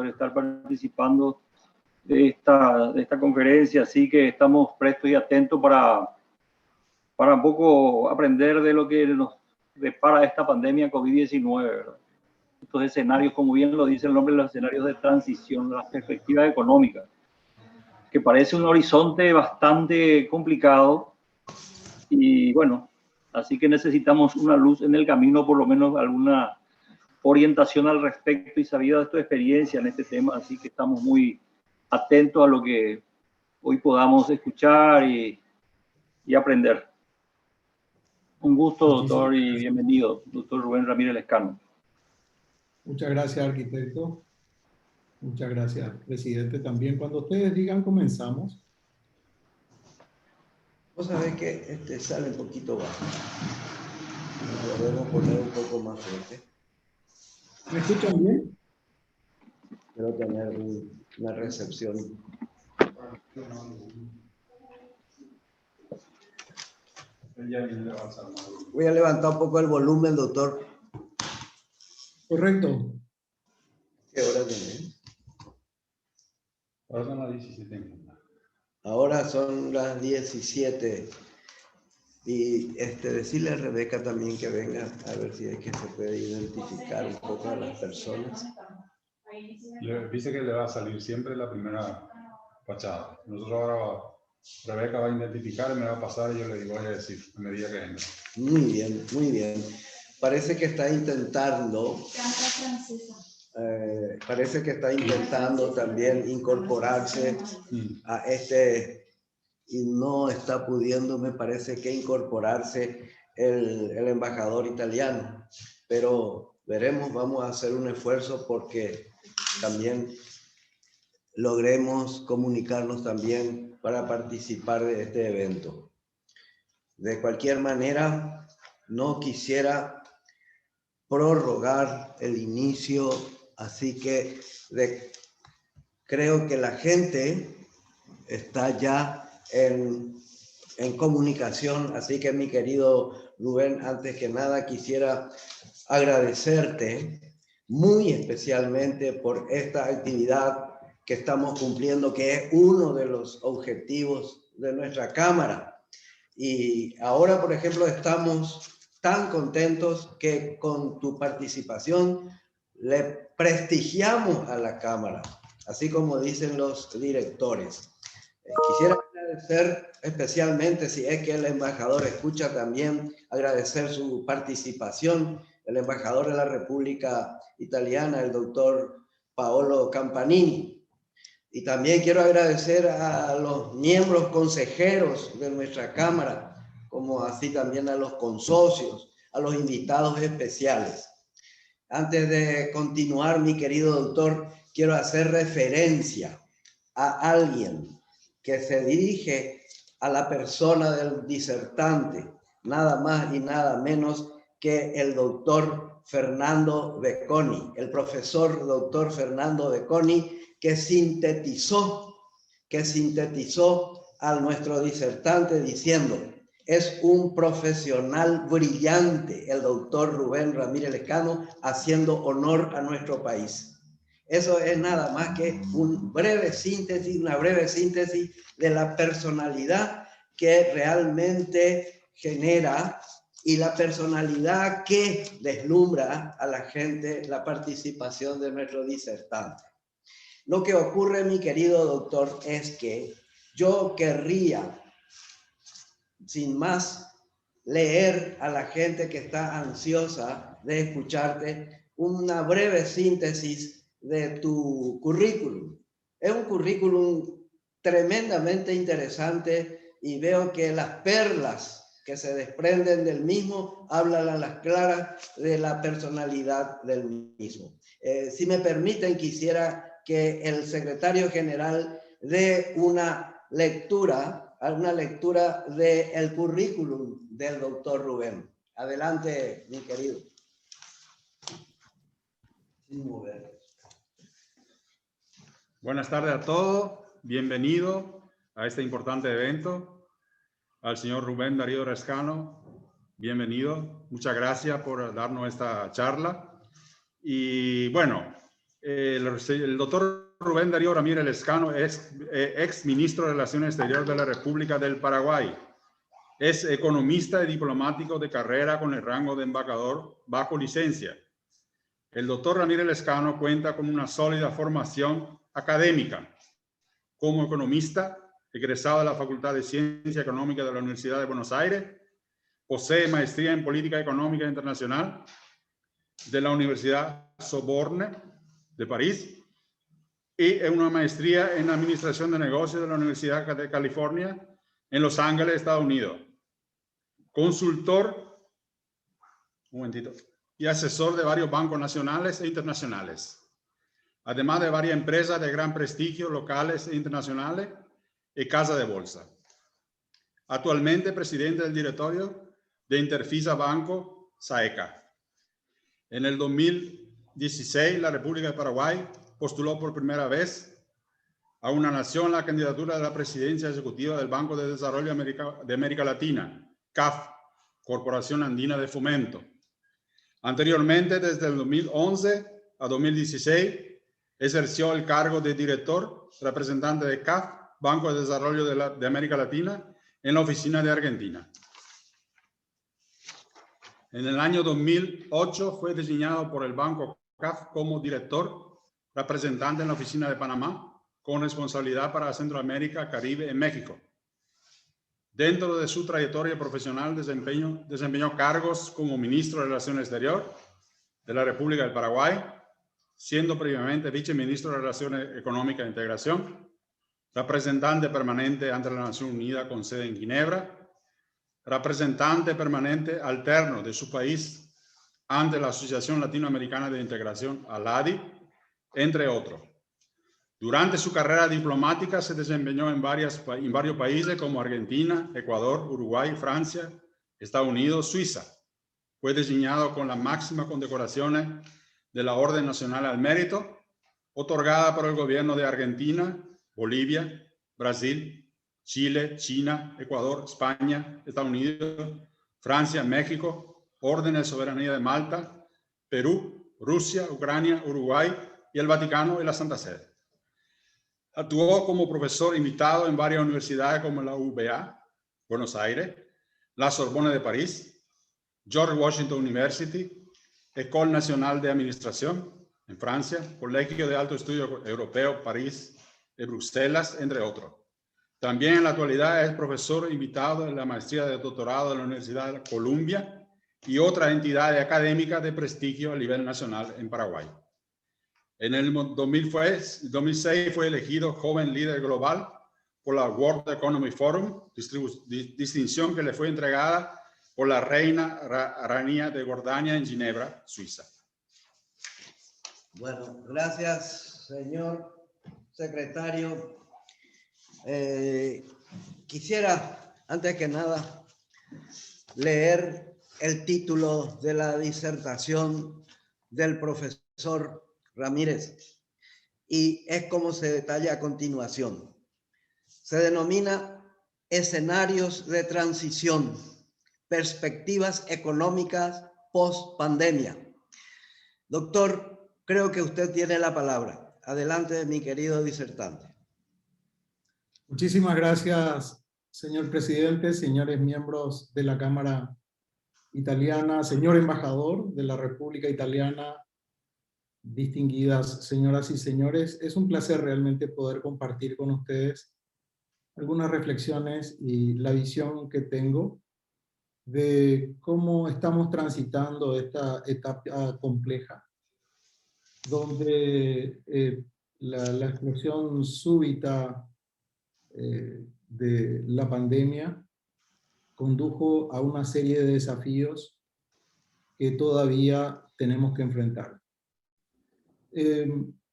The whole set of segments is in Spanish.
estar participando de esta conferencia, así que estamos prestos y atentos para un poco aprender de lo que nos depara esta pandemia COVID-19, ¿verdad? Estos escenarios, como bien lo dice el nombre, los escenarios de transición, las perspectivas económicas, que parece un horizonte bastante complicado y bueno, así que necesitamos una luz en el camino, por lo menos alguna orientación al respecto y sabido de tu experiencia en este tema, así que estamos muy atentos a lo que hoy podamos escuchar y aprender. Un gusto, doctor, y bienvenido, doctor Rubén Ramírez Lescano. Muchas gracias, arquitecto. Muchas gracias, presidente, también. Cuando ustedes digan, comenzamos. Vos sabés que sale un poquito bajo. Lo debemos poner un poco más fuerte. ¿Me escuchan bien? Quiero tener una recepción. Voy a levantar un poco el volumen, doctor. Correcto. ¿Qué hora tenés? Ahora son las 17. Ahora son las 17. Y decirle a Rebeca también que venga a ver si es que se puede identificar un poco a las personas. Dice que le va a salir siempre la primera fachada. Nosotros ahora, Rebeca va a identificar y me va a pasar y yo le voy a decir a medida que venga. Muy bien, muy bien. Parece que está intentando también incorporarse a y no está pudiendo, me parece que incorporarse el embajador italiano, pero veremos, vamos a hacer un esfuerzo porque también logremos comunicarnos también para participar de este evento. De cualquier manera, no quisiera prorrogar el inicio, así que creo que la gente está ya en comunicación, así que mi querido Rubén, antes que nada quisiera agradecerte muy especialmente por esta actividad que estamos cumpliendo, que es uno de los objetivos de nuestra Cámara. Y ahora, por ejemplo, estamos tan contentos que con tu participación le prestigiamos a la Cámara, así como dicen los directores. Quisiera agradecer especialmente, si es que el embajador escucha también, agradecer su participación, el embajador de la República Italiana, el doctor Paolo Campanini. Y también quiero agradecer a los miembros consejeros de nuestra Cámara, como así también a los consocios, a los invitados especiales. Antes de continuar, mi querido doctor, quiero hacer referencia a alguien que se dirige a la persona del disertante, nada más y nada menos que el doctor Fernando Becconi, el profesor doctor Fernando Becconi, que sintetizó a nuestro disertante diciendo: es un profesional brillante el doctor Rubén Ramírez Lescano, haciendo honor a nuestro país. Eso es nada más que una breve síntesis de la personalidad que realmente genera y la personalidad que deslumbra a la gente la participación de nuestro disertante. Lo que ocurre, mi querido doctor, es que yo querría, sin más, leer a la gente que está ansiosa de escucharte una breve síntesis de tu currículum. Es un currículum tremendamente interesante y veo que las perlas que se desprenden del mismo hablan a las claras de la personalidad del mismo. Si me permiten, quisiera que el secretario general dé una lectura del currículum del doctor Rubén. Adelante, mi querido. Sin mover. Buenas tardes a todos. Bienvenido a este importante evento. Al señor Rubén Darío Lescano, bienvenido. Muchas gracias por darnos esta charla. Y bueno, el doctor Rubén Darío Ramírez Lescano es ex ministro de Relaciones Exteriores de la República del Paraguay. Es economista y diplomático de carrera con el rango de embajador bajo licencia. El doctor Ramírez Lescano cuenta con una sólida formación académica. Como economista, egresado de la Facultad de Ciencia Económica de la Universidad de Buenos Aires, posee maestría en Política Económica Internacional de la Universidad Sorbonne de París y una maestría en Administración de Negocios de la Universidad de California en Los Ángeles, Estados Unidos. Consultor, y asesor de varios bancos nacionales e internacionales, además de varias empresas de gran prestigio locales e internacionales y casa de bolsa. Actualmente presidente del directorio de Interfisa Banco SAECA. En el 2016, la República de Paraguay postuló por primera vez a una nación la candidatura de la presidencia ejecutiva del Banco de Desarrollo de América Latina, CAF, Corporación Andina de Fomento. Anteriormente, desde el 2011 a 2016, ejerció el cargo de director representante de CAF, Banco de Desarrollo de América Latina, en la oficina de Argentina. En el año 2008 fue designado por el Banco CAF como director representante en la oficina de Panamá, con responsabilidad para Centroamérica, Caribe y México. Dentro de su trayectoria profesional desempeñó cargos como ministro de Relaciones Exteriores de la República del Paraguay, siendo previamente viceministro de Relaciones Económicas e Integración, representante permanente ante la Nación Unida con sede en Ginebra, representante permanente alterno de su país ante la Asociación Latinoamericana de Integración, ALADI, entre otros. Durante su carrera diplomática se desempeñó en varios países como Argentina, Ecuador, Uruguay, Francia, Estados Unidos, Suiza. Fue designado con las máximas condecoraciones de la Orden Nacional al Mérito, otorgada por el gobierno de Argentina, Bolivia, Brasil, Chile, China, Ecuador, España, Estados Unidos, Francia, México, Orden de Soberanía de Malta, Perú, Rusia, Ucrania, Uruguay y el Vaticano y la Santa Sede. Actuó como profesor invitado en varias universidades como la UBA, Buenos Aires, la Sorbonne de París, George Washington University, École Nationale de Administración en Francia, Colegio de Alto Estudio Europeo, París y Bruselas, entre otros. También en la actualidad es profesor invitado en la maestría de doctorado de la Universidad de Columbia y otras entidades académicas de prestigio a nivel nacional en Paraguay. En el 2006 fue elegido joven líder global por la World Economic Forum, distinción que le fue entregada por la reina Rania de Jordania en Ginebra, Suiza. Bueno, gracias, señor secretario. Quisiera, antes que nada, leer el título de la disertación del profesor Ramírez, y es como se detalla a continuación. Se denomina escenarios de transición, perspectivas económicas post-pandemia. Doctor, creo que usted tiene la palabra. Adelante, mi querido disertante. Muchísimas gracias, señor presidente, señores miembros de la Cámara Italiana, señor embajador de la República Italiana, distinguidas señoras y señores. Es un placer realmente poder compartir con ustedes algunas reflexiones y la visión que tengo de cómo estamos transitando esta etapa compleja, donde la explosión súbita de la pandemia condujo a una serie de desafíos que todavía tenemos que enfrentar.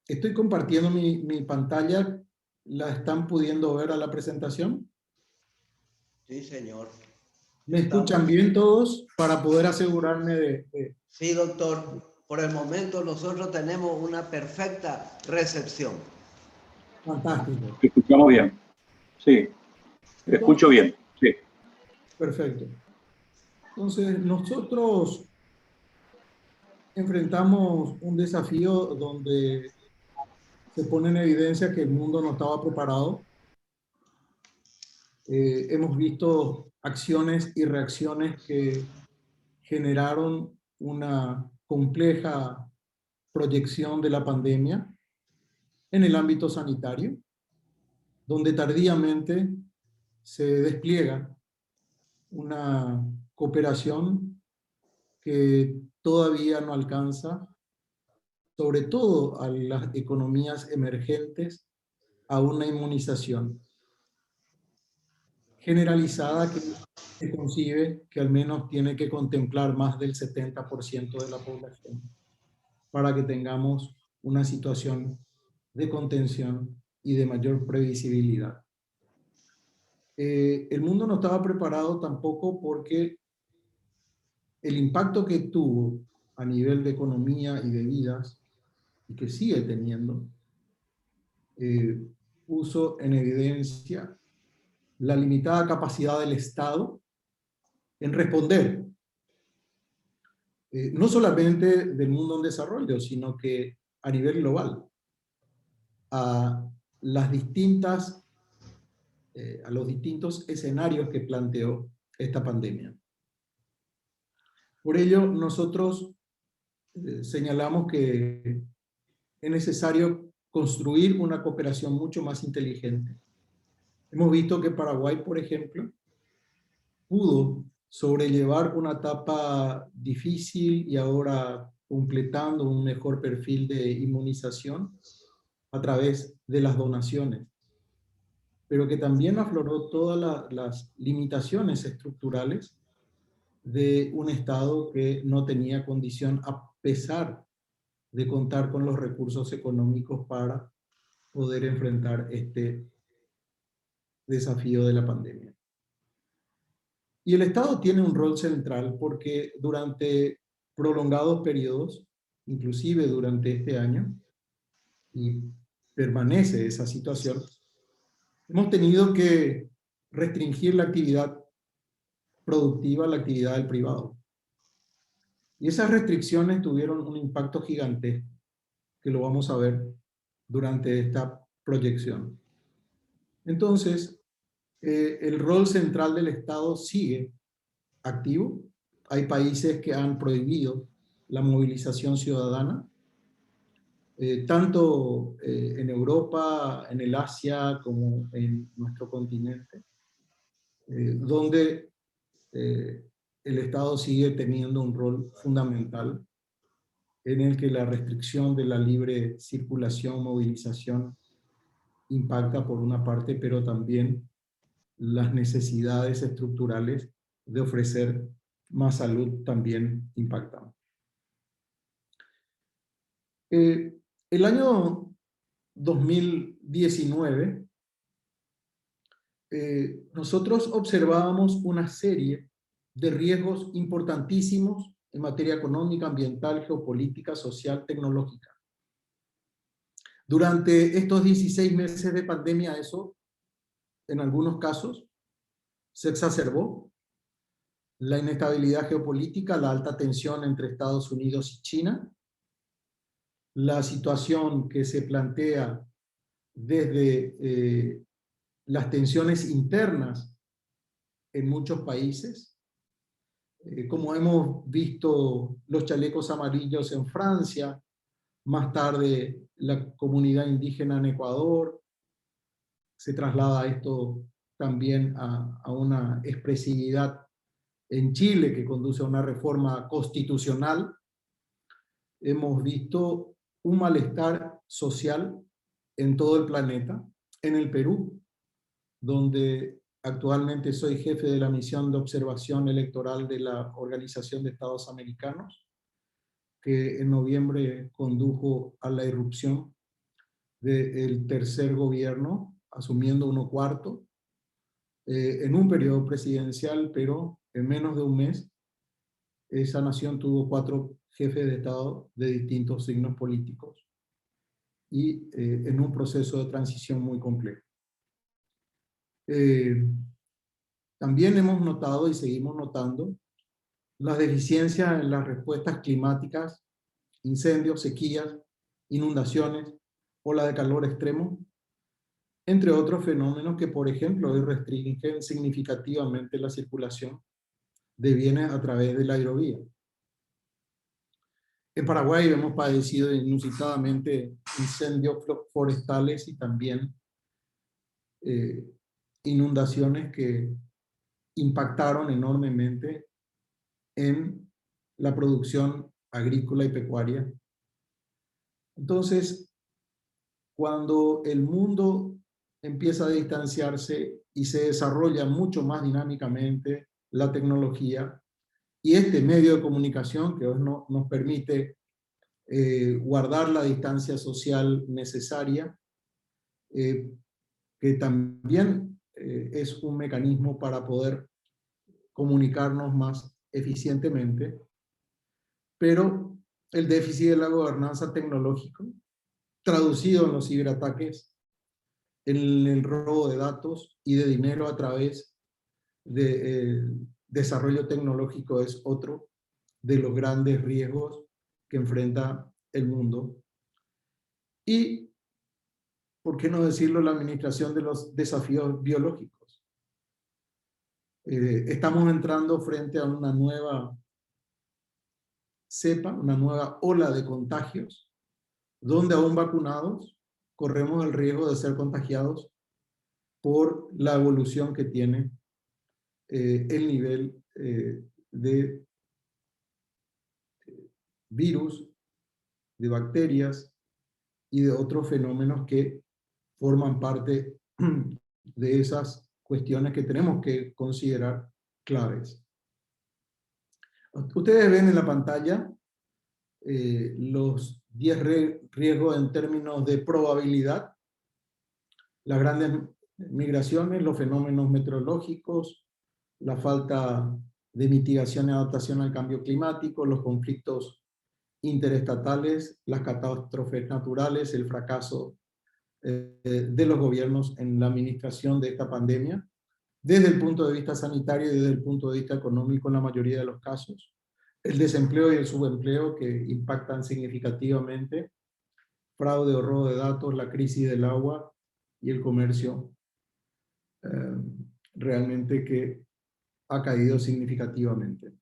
Estoy compartiendo mi pantalla. ¿La están pudiendo ver a la presentación? Sí, señor. ¿Me escuchan bien todos para poder asegurarme de... Sí, doctor. Por el momento nosotros tenemos una perfecta recepción. Fantástico. Escuchamos bien. Sí, escucho bien. Sí. Perfecto. Entonces, nosotros enfrentamos un desafío donde se pone en evidencia que el mundo no estaba preparado. Hemos visto acciones y reacciones que generaron una compleja proyección de la pandemia en el ámbito sanitario, donde tardíamente se despliega una cooperación que todavía no alcanza, sobre todo a las economías emergentes, a una inmunización generalizada que se concibe que al menos tiene que contemplar más del 70% de la población para que tengamos una situación de contención y de mayor previsibilidad. El mundo no estaba preparado tampoco porque el impacto que tuvo a nivel de economía y de vidas, y que sigue teniendo, puso en evidencia la limitada capacidad del Estado en responder, no solamente del mundo en desarrollo, sino que a nivel global, a los distintos escenarios que planteó esta pandemia. Por ello, nosotros señalamos que es necesario construir una cooperación mucho más inteligente. Hemos visto que Paraguay, por ejemplo, pudo sobrellevar una etapa difícil y ahora completando un mejor perfil de inmunización a través de las donaciones, pero que también afloró todas las limitaciones estructurales de un Estado que no tenía condición, a pesar de contar con los recursos económicos para poder enfrentar este desafío de la pandemia. Y el Estado tiene un rol central porque durante prolongados periodos, inclusive durante este año, y permanece esa situación, hemos tenido que restringir la actividad productiva, la actividad del privado. Y esas restricciones tuvieron un impacto gigantesco, que lo vamos a ver durante esta proyección. Entonces, el rol central del Estado sigue activo. Hay países que han prohibido la movilización ciudadana, tanto en Europa, en el Asia, como en nuestro continente, donde el Estado sigue teniendo un rol fundamental en el que la restricción de la libre circulación, movilización, impacta por una parte, pero también las necesidades estructurales de ofrecer más salud también impactan. El año 2019, nosotros observábamos una serie de riesgos importantísimos en materia económica, ambiental, geopolítica, social, tecnológica. Durante estos 16 meses de pandemia, eso, en algunos casos, se exacerbó. La inestabilidad geopolítica, la alta tensión entre Estados Unidos y China, la situación que se plantea desde las tensiones internas en muchos países, como hemos visto los chalecos amarillos en Francia, más tarde la comunidad indígena en Ecuador, se traslada esto también a una expresividad en Chile que conduce a una reforma constitucional. Hemos visto un malestar social en todo el planeta. En el Perú, donde actualmente soy jefe de la misión de observación electoral de la Organización de Estados Americanos, que en noviembre condujo a la irrupción del tercer gobierno, asumiendo uno cuarto, en un periodo presidencial, pero en menos de un mes, esa nación tuvo 4 jefes de Estado de distintos signos políticos y en un proceso de transición muy complejo. También hemos notado y seguimos notando las deficiencias en las respuestas climáticas, incendios, sequías, inundaciones, ola de calor extremo, entre otros fenómenos que, por ejemplo, hoy restringen significativamente la circulación de bienes a través de la hidrovía. En Paraguay hemos padecido inusitadamente incendios forestales y también inundaciones que impactaron enormemente en la producción agrícola y pecuaria. Entonces, cuando el mundo empieza a distanciarse y se desarrolla mucho más dinámicamente la tecnología y este medio de comunicación que hoy nos permite guardar la distancia social necesaria, que también es un mecanismo para poder comunicarnos más eficientemente, pero el déficit de la gobernanza tecnológica, traducido en los ciberataques, en el robo de datos y de dinero a través del desarrollo tecnológico, es otro de los grandes riesgos que enfrenta el mundo. Y, ¿por qué no decirlo?, la administración de los desafíos biológicos. Estamos entrando frente a una nueva cepa, una nueva ola de contagios, donde aún vacunados corremos el riesgo de ser contagiados por la evolución que tiene el nivel de virus, de bacterias y de otros fenómenos que forman parte de esas cuestiones que tenemos que considerar claves. Ustedes ven en la pantalla los 10 riesgos en términos de probabilidad, las grandes migraciones, los fenómenos meteorológicos, la falta de mitigación y adaptación al cambio climático, los conflictos interestatales, las catástrofes naturales, el fracaso de los gobiernos en la administración de esta pandemia, desde el punto de vista sanitario y desde el punto de vista económico en la mayoría de los casos, el desempleo y el subempleo que impactan significativamente, fraude o robo de datos, la crisis del agua y el comercio realmente que ha caído significativamente.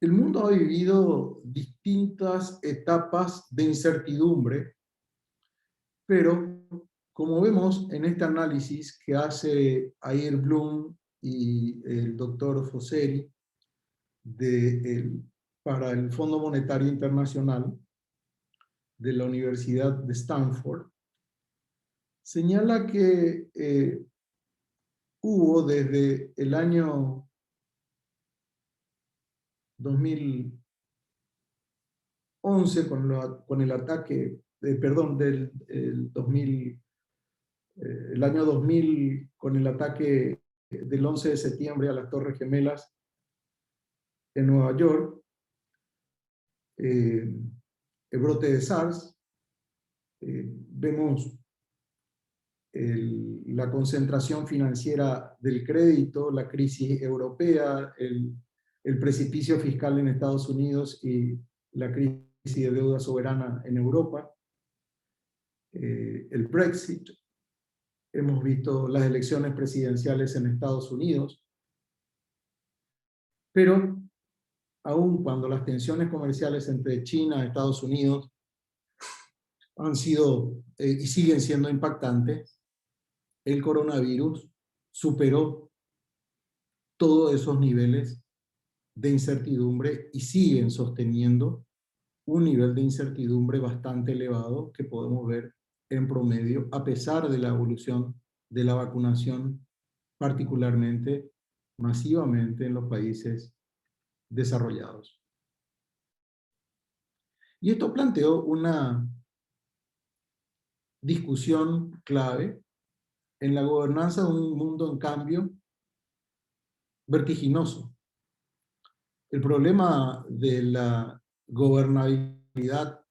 El mundo ha vivido distintas etapas de incertidumbre, pero como vemos en este análisis que hace Ayer Bloom y el doctor Fosseri para el Fondo Monetario Internacional de la Universidad de Stanford, señala que hubo desde el año 2011 con el ataque, el año 2000 con el ataque del 11 de septiembre a las Torres Gemelas en Nueva York, el brote de SARS, vemos la concentración financiera del crédito, la crisis europea, el precipicio fiscal en Estados Unidos y la crisis de deuda soberana en Europa, el Brexit, hemos visto las elecciones presidenciales en Estados Unidos, pero aun cuando las tensiones comerciales entre China y Estados Unidos han sido y siguen siendo impactantes, el coronavirus superó todos esos niveles de incertidumbre y siguen sosteniendo un nivel de incertidumbre bastante elevado que podemos ver en promedio, a pesar de la evolución de la vacunación, particularmente masivamente en los países desarrollados. Y esto planteó una discusión clave en la gobernanza de un mundo en cambio vertiginoso. El problema de la gobernabilidad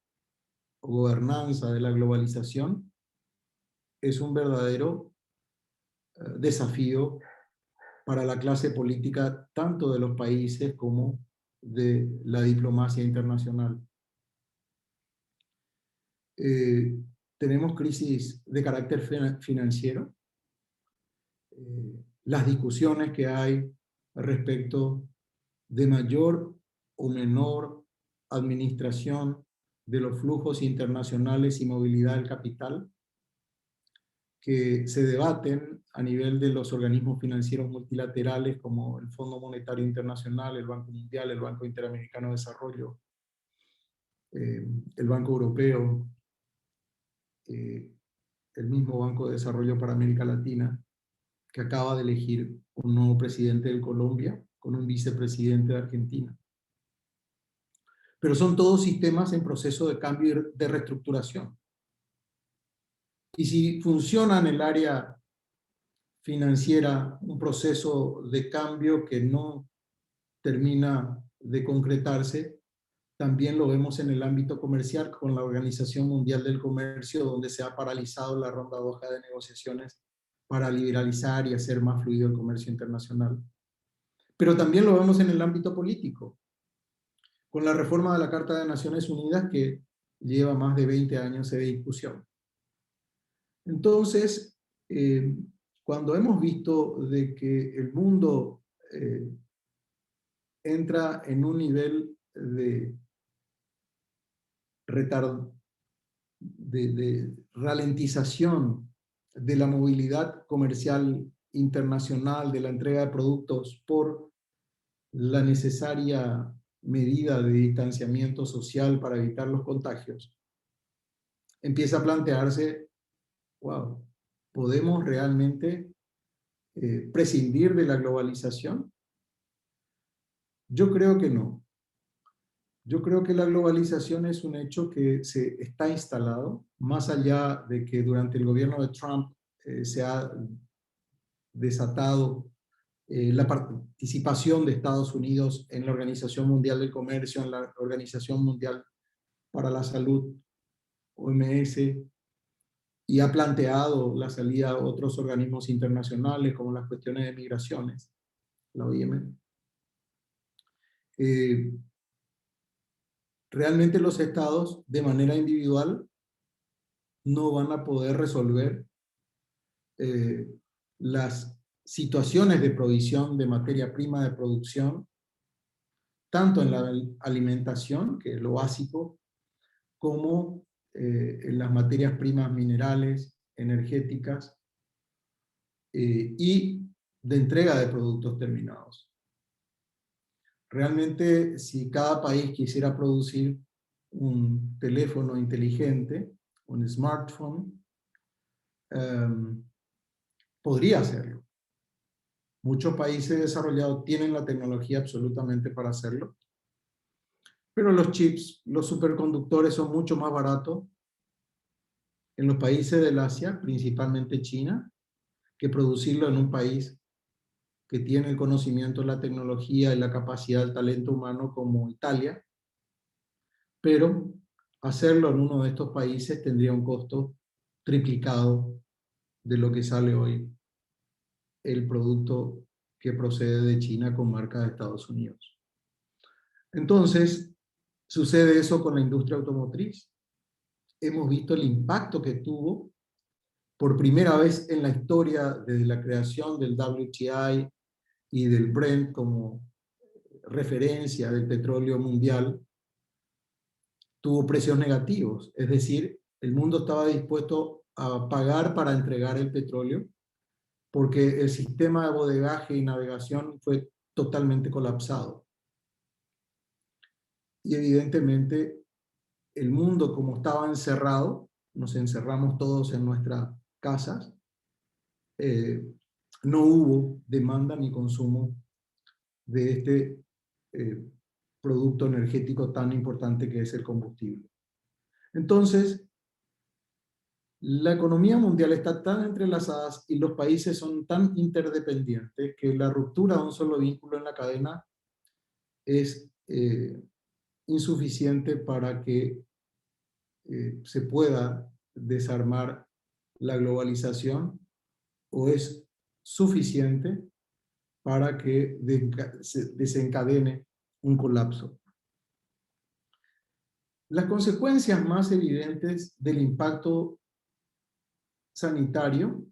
o gobernanza de la globalización es un verdadero desafío para la clase política tanto de los países como de la diplomacia internacional. tenemos crisis de carácter financiero. Las discusiones que hay respecto de mayor o menor administración de los flujos internacionales y movilidad del capital, que se debaten a nivel de los organismos financieros multilaterales como el Fondo Monetario Internacional, el Banco Mundial, el Banco Interamericano de Desarrollo, el Banco Europeo, el mismo Banco de Desarrollo para América Latina, que acaba de elegir un nuevo presidente de Colombia con un vicepresidente de Argentina. Pero son todos sistemas en proceso de cambio y de reestructuración. Y si funciona en el área financiera un proceso de cambio que no termina de concretarse, también lo vemos en el ámbito comercial con la Organización Mundial del Comercio, donde se ha paralizado la ronda hoja de negociaciones para liberalizar y hacer más fluido el comercio internacional. Pero también lo vemos en el ámbito político, con la reforma de la Carta de Naciones Unidas que lleva más de 20 años de discusión. Entonces, cuando hemos visto de que el mundo entra en un nivel de ralentización de la movilidad comercial internacional, de la entrega de productos por la necesaria medida de distanciamiento social para evitar los contagios, empieza a plantearse, wow, ¿podemos realmente prescindir de la globalización? Yo creo que no. Yo creo que la globalización es un hecho que se está instalado, más allá de que durante el gobierno de Trump se ha desatado la participación de Estados Unidos en la Organización Mundial del Comercio, en la Organización Mundial para la Salud, OMS, y ha planteado la salida a otros organismos internacionales como las cuestiones de migraciones, la OIM. Realmente los estados, de manera individual, no van a poder resolver las situaciones de provisión de materia prima de producción, tanto en la alimentación, que es lo básico, como en las materias primas minerales, energéticas, y de entrega de productos terminados. Realmente, si cada país quisiera producir un teléfono inteligente, un smartphone, podría hacerlo. Muchos países desarrollados tienen la tecnología absolutamente para hacerlo, pero los chips, los superconductores son mucho más baratos en los países del Asia, principalmente China, que producirlo en un país que tiene el conocimiento, la tecnología y la capacidad del talento humano como Italia, pero hacerlo en uno de estos países tendría un costo triplicado de lo que sale hoy el producto que procede de China con marca de Estados Unidos. Entonces, sucede eso con la industria automotriz. Hemos visto el impacto que tuvo por primera vez en la historia desde la creación del WTI y del Brent como referencia del petróleo mundial, tuvo precios negativos, es decir, el mundo estaba dispuesto a pagar para entregar el petróleo porque el sistema de bodegaje y navegación fue totalmente colapsado. Y evidentemente el mundo, como estaba encerrado, nos encerramos todos en nuestras casas, no hubo demanda ni consumo de este producto energético tan importante que es el combustible. Entonces, la economía mundial está tan entrelazada y los países son tan interdependientes que la ruptura de un solo vínculo en la cadena es insuficiente para que se pueda desarmar la globalización, o es suficiente para que se desencadene un colapso. Las consecuencias más evidentes del impacto sanitario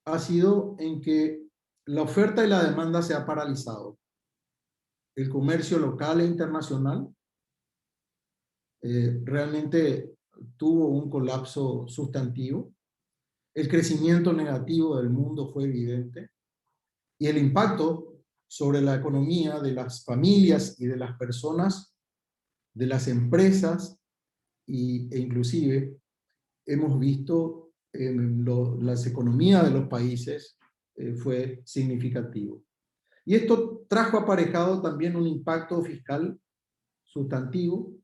ha sido en que la oferta y la demanda se ha paralizado. El comercio local e internacional realmente tuvo un colapso sustantivo. El crecimiento negativo del mundo fue evidente. Y el impacto sobre la economía de las familias y de las personas, de las empresas, e inclusive hemos visto en las economías de los países fue significativo. Y esto trajo aparejado también un impacto fiscal sustantivo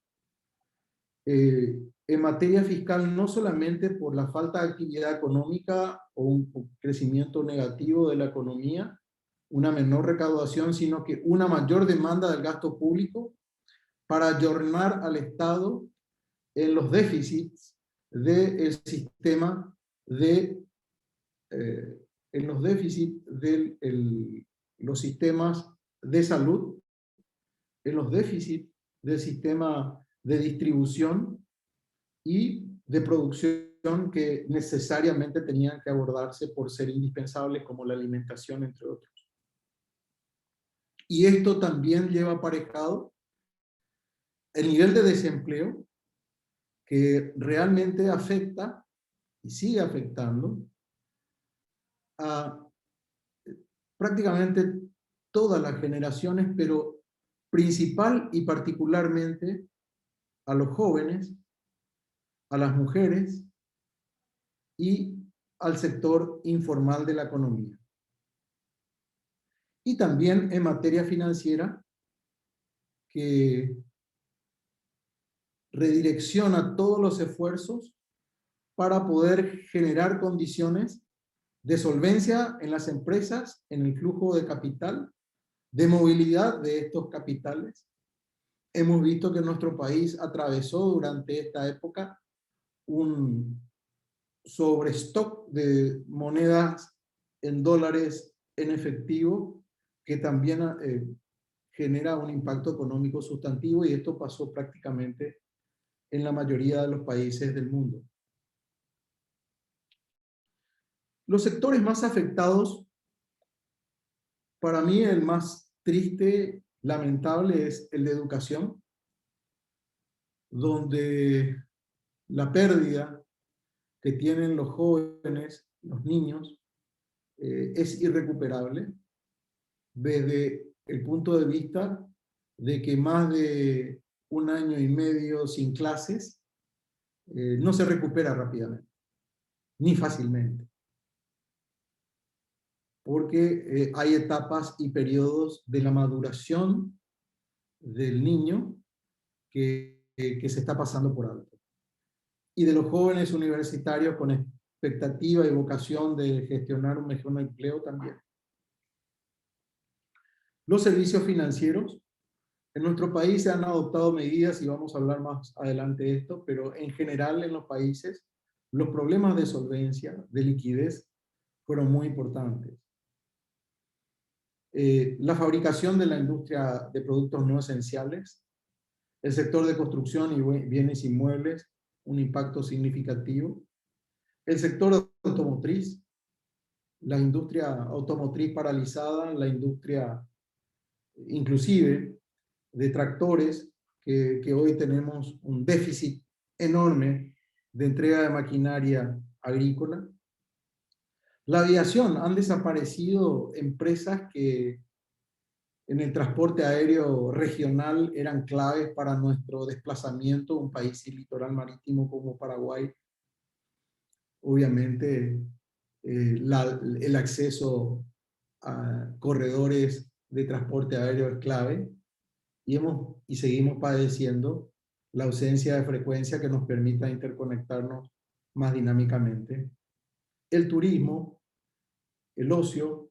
en materia fiscal, no solamente por la falta de actividad económica o un crecimiento negativo de la economía, una menor recaudación, sino que una mayor demanda del gasto público para ayornar al Estado en los déficits del sistema de en los déficits de los sistemas de salud, en los déficits del sistema de distribución y de producción que necesariamente tenían que abordarse por ser indispensables, como la alimentación, entre otros. Y esto también lleva aparejado el nivel de desempleo, que realmente afecta y sigue afectando a prácticamente todas las generaciones, pero principal y particularmente a los jóvenes, a las mujeres y al sector informal de la economía. Y también en materia financiera, que redirecciona todos los esfuerzos para poder generar condiciones de solvencia en las empresas, en el flujo de capital, de movilidad de estos capitales. Hemos visto que nuestro país atravesó durante esta época un sobrestock de monedas en dólares en efectivo, que también genera un impacto económico sustantivo, y esto pasó prácticamente en la mayoría de los países del mundo. Los sectores más afectados, para mí el más triste, lamentable, es el de educación, donde la pérdida que tienen los jóvenes, los niños, es irrecuperable, desde el punto de vista de que más de 1 año y medio sin clases no se recupera rápidamente, ni fácilmente, porque hay etapas y periodos de la maduración del niño que se está pasando por alto. Y de los jóvenes universitarios con expectativa y vocación de gestionar un mejor empleo también. Los servicios financieros. En nuestro país se han adoptado medidas, y vamos a hablar más adelante de esto, pero en general en los países los problemas de solvencia, de liquidez, fueron muy importantes. La fabricación de la industria de productos no esenciales, el sector de construcción y bienes inmuebles, un impacto significativo. El sector automotriz, la industria automotriz paralizada, la industria inclusive de tractores, que hoy tenemos un déficit enorme de entrega de maquinaria agrícola. La aviación, han desaparecido empresas que en el transporte aéreo regional eran claves para nuestro desplazamiento, un país sin litoral marítimo como Paraguay. Obviamente, el acceso a corredores de transporte aéreo es clave, y seguimos padeciendo la ausencia de frecuencia que nos permita interconectarnos más dinámicamente. El turismo, el ocio,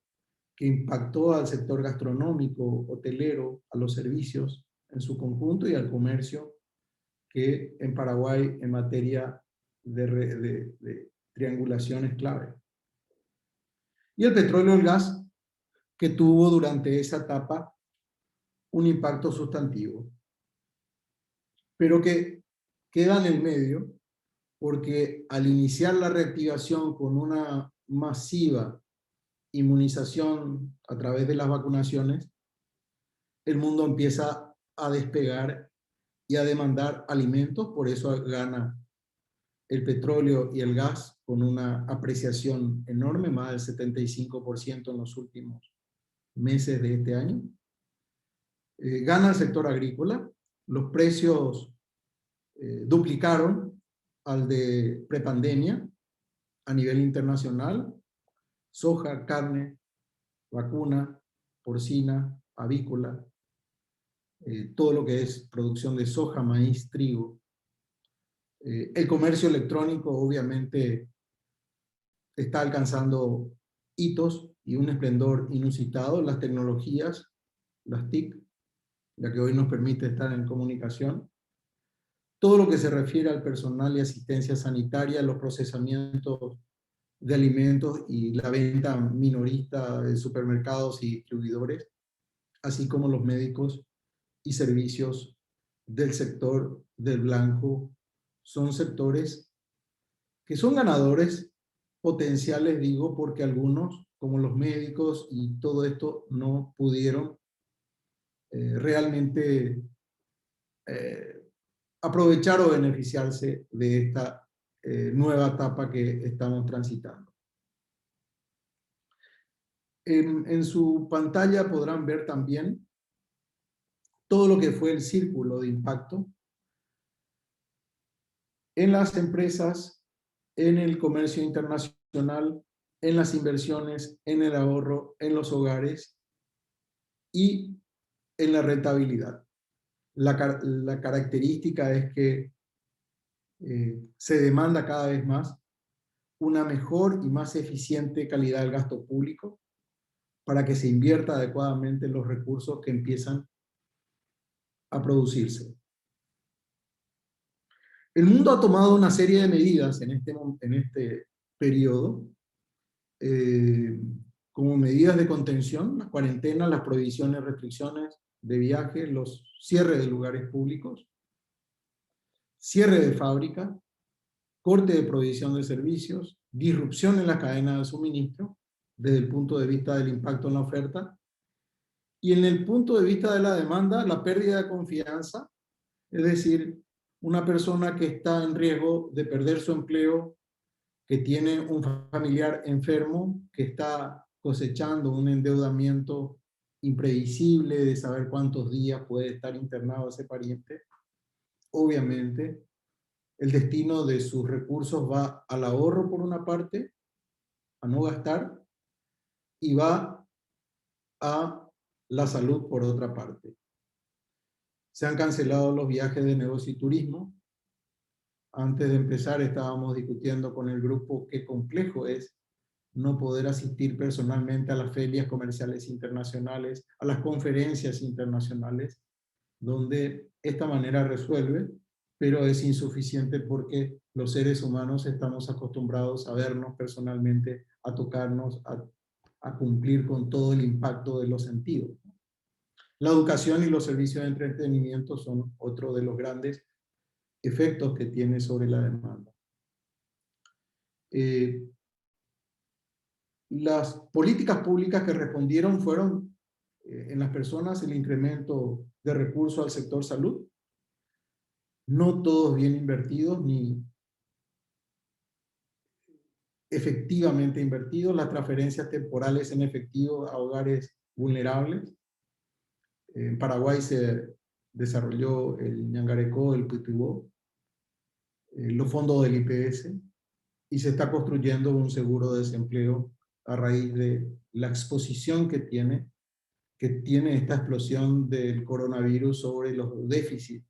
que impactó al sector gastronómico, hotelero, a los servicios en su conjunto y al comercio, que en Paraguay en materia de triangulación es clave. Y el petróleo y el gas, que tuvo durante esa etapa un impacto sustantivo, pero que queda en el medio porque al iniciar la reactivación con una masiva inmunización a través de las vacunaciones, el mundo empieza a despegar y a demandar alimentos, por eso gana el petróleo y el gas con una apreciación enorme, más del 75% en los últimos meses de este año. Gana el sector agrícola, los precios duplicaron al de prepandemia a nivel internacional, soja, carne, vacuna, porcina, avícola, todo lo que es producción de soja, maíz, trigo. El comercio electrónico obviamente está alcanzando hitos y un esplendor inusitado. Las tecnologías, las TIC, la que hoy nos permite estar en comunicación. Todo lo que se refiere al personal y asistencia sanitaria, los procesamientos de alimentos y la venta minorista de supermercados y distribuidores, así como los médicos y servicios del sector del blanco, son sectores que son ganadores potenciales, digo, porque algunos, como los médicos y todo esto, no pudieron realmente aprovechar o beneficiarse de esta nueva etapa que estamos transitando. En su pantalla podrán ver también todo lo que fue el círculo de impacto en las empresas, en el comercio internacional, en las inversiones, en el ahorro, en los hogares y en la rentabilidad. La característica es que se demanda cada vez más una mejor y más eficiente calidad del gasto público para que se invierta adecuadamente los recursos que empiezan a producirse. El mundo ha tomado una serie de medidas en este periodo, como medidas de contención, las cuarentenas, las prohibiciones, restricciones de viaje, los cierres de lugares públicos, cierre de fábrica, corte de provisión de servicios, disrupción en la cadena de suministro, desde el punto de vista del impacto en la oferta, y en el punto de vista de la demanda, la pérdida de confianza, es decir, una persona que está en riesgo de perder su empleo, que tiene un familiar enfermo, que está cosechando un endeudamiento imprevisible de saber cuántos días puede estar internado ese pariente, obviamente el destino de sus recursos va al ahorro por una parte, a no gastar, y va a la salud por otra parte. Se han cancelado los viajes de negocio y turismo. Antes de empezar estábamos discutiendo con el grupo qué complejo es no poder asistir personalmente a las ferias comerciales internacionales, a las conferencias internacionales, donde esta manera resuelve, pero es insuficiente porque los seres humanos estamos acostumbrados a vernos personalmente, a tocarnos, a cumplir con todo el impacto de los sentidos. La educación y los servicios de entretenimiento son otro de los grandes efectos que tiene sobre la demanda. Las políticas públicas que respondieron fueron en las personas el incremento de recursos al sector salud, no todos bien invertidos ni efectivamente invertidos, las transferencias temporales en efectivo a hogares vulnerables. En Paraguay se desarrolló el Ñangarecó, el Pitubó, los fondos del IPS, y se está construyendo un seguro de desempleo a raíz de la exposición que tiene esta explosión del coronavirus sobre los déficits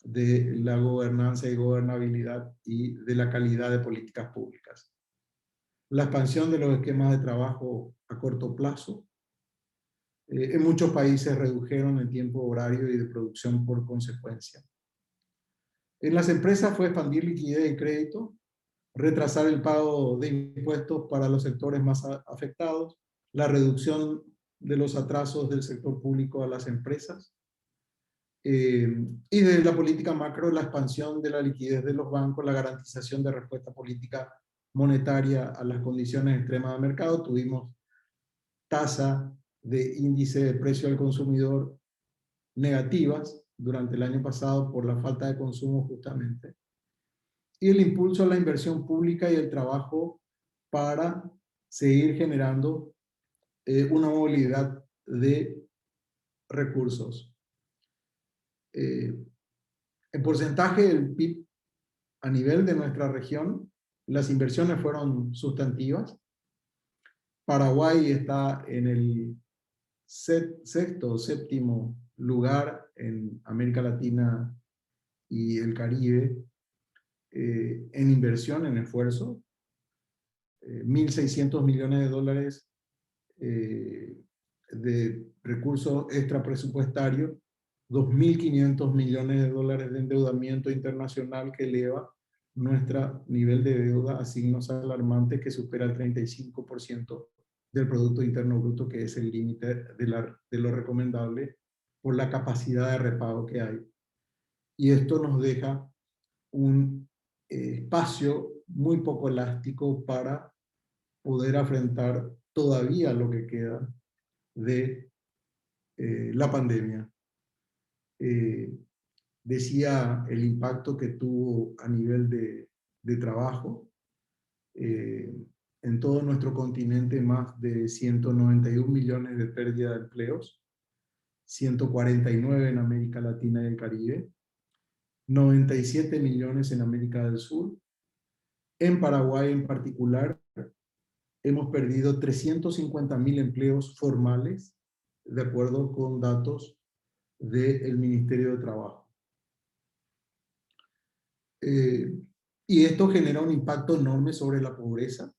de la gobernanza y gobernabilidad y de la calidad de políticas públicas. La expansión de los esquemas de trabajo a corto plazo. En muchos países redujeron el tiempo horario y de producción por consecuencia. En las empresas fue expandir liquidez y crédito, retrasar el pago de impuestos para los sectores más afectados, la reducción de los atrasos del sector público a las empresas, Y desde la política macro, la expansión de la liquidez de los bancos, la garantización de respuesta política monetaria a las condiciones extremas del mercado. Tuvimos tasa de índice de precio al consumidor negativas durante el año pasado por la falta de consumo justamente. Y el impulso a la inversión pública y el trabajo para seguir generando una movilidad de recursos. En porcentaje del PIB a nivel de nuestra región, las inversiones fueron sustantivas. Paraguay está en el sexto o séptimo lugar en América Latina y el Caribe en inversión, en esfuerzo. 1.600 millones de dólares de recursos extrapresupuestarios, 2.500 millones de dólares de endeudamiento internacional que eleva nuestro nivel de deuda a signos alarmantes que supera el 35% del Producto Interno Bruto, que es el límite de lo recomendable por la capacidad de repago que hay. Y esto nos deja un espacio muy poco elástico para poder afrontar todavía lo que queda de la pandemia. Decía el impacto que tuvo a nivel de trabajo. En todo nuestro continente más de 191 millones de pérdida de empleos, 149 en América Latina y el Caribe, 97 millones en América del Sur. En Paraguay en particular, hemos perdido 350.000 empleos formales, de acuerdo con datos del Ministerio de Trabajo. Y esto genera un impacto enorme sobre la pobreza,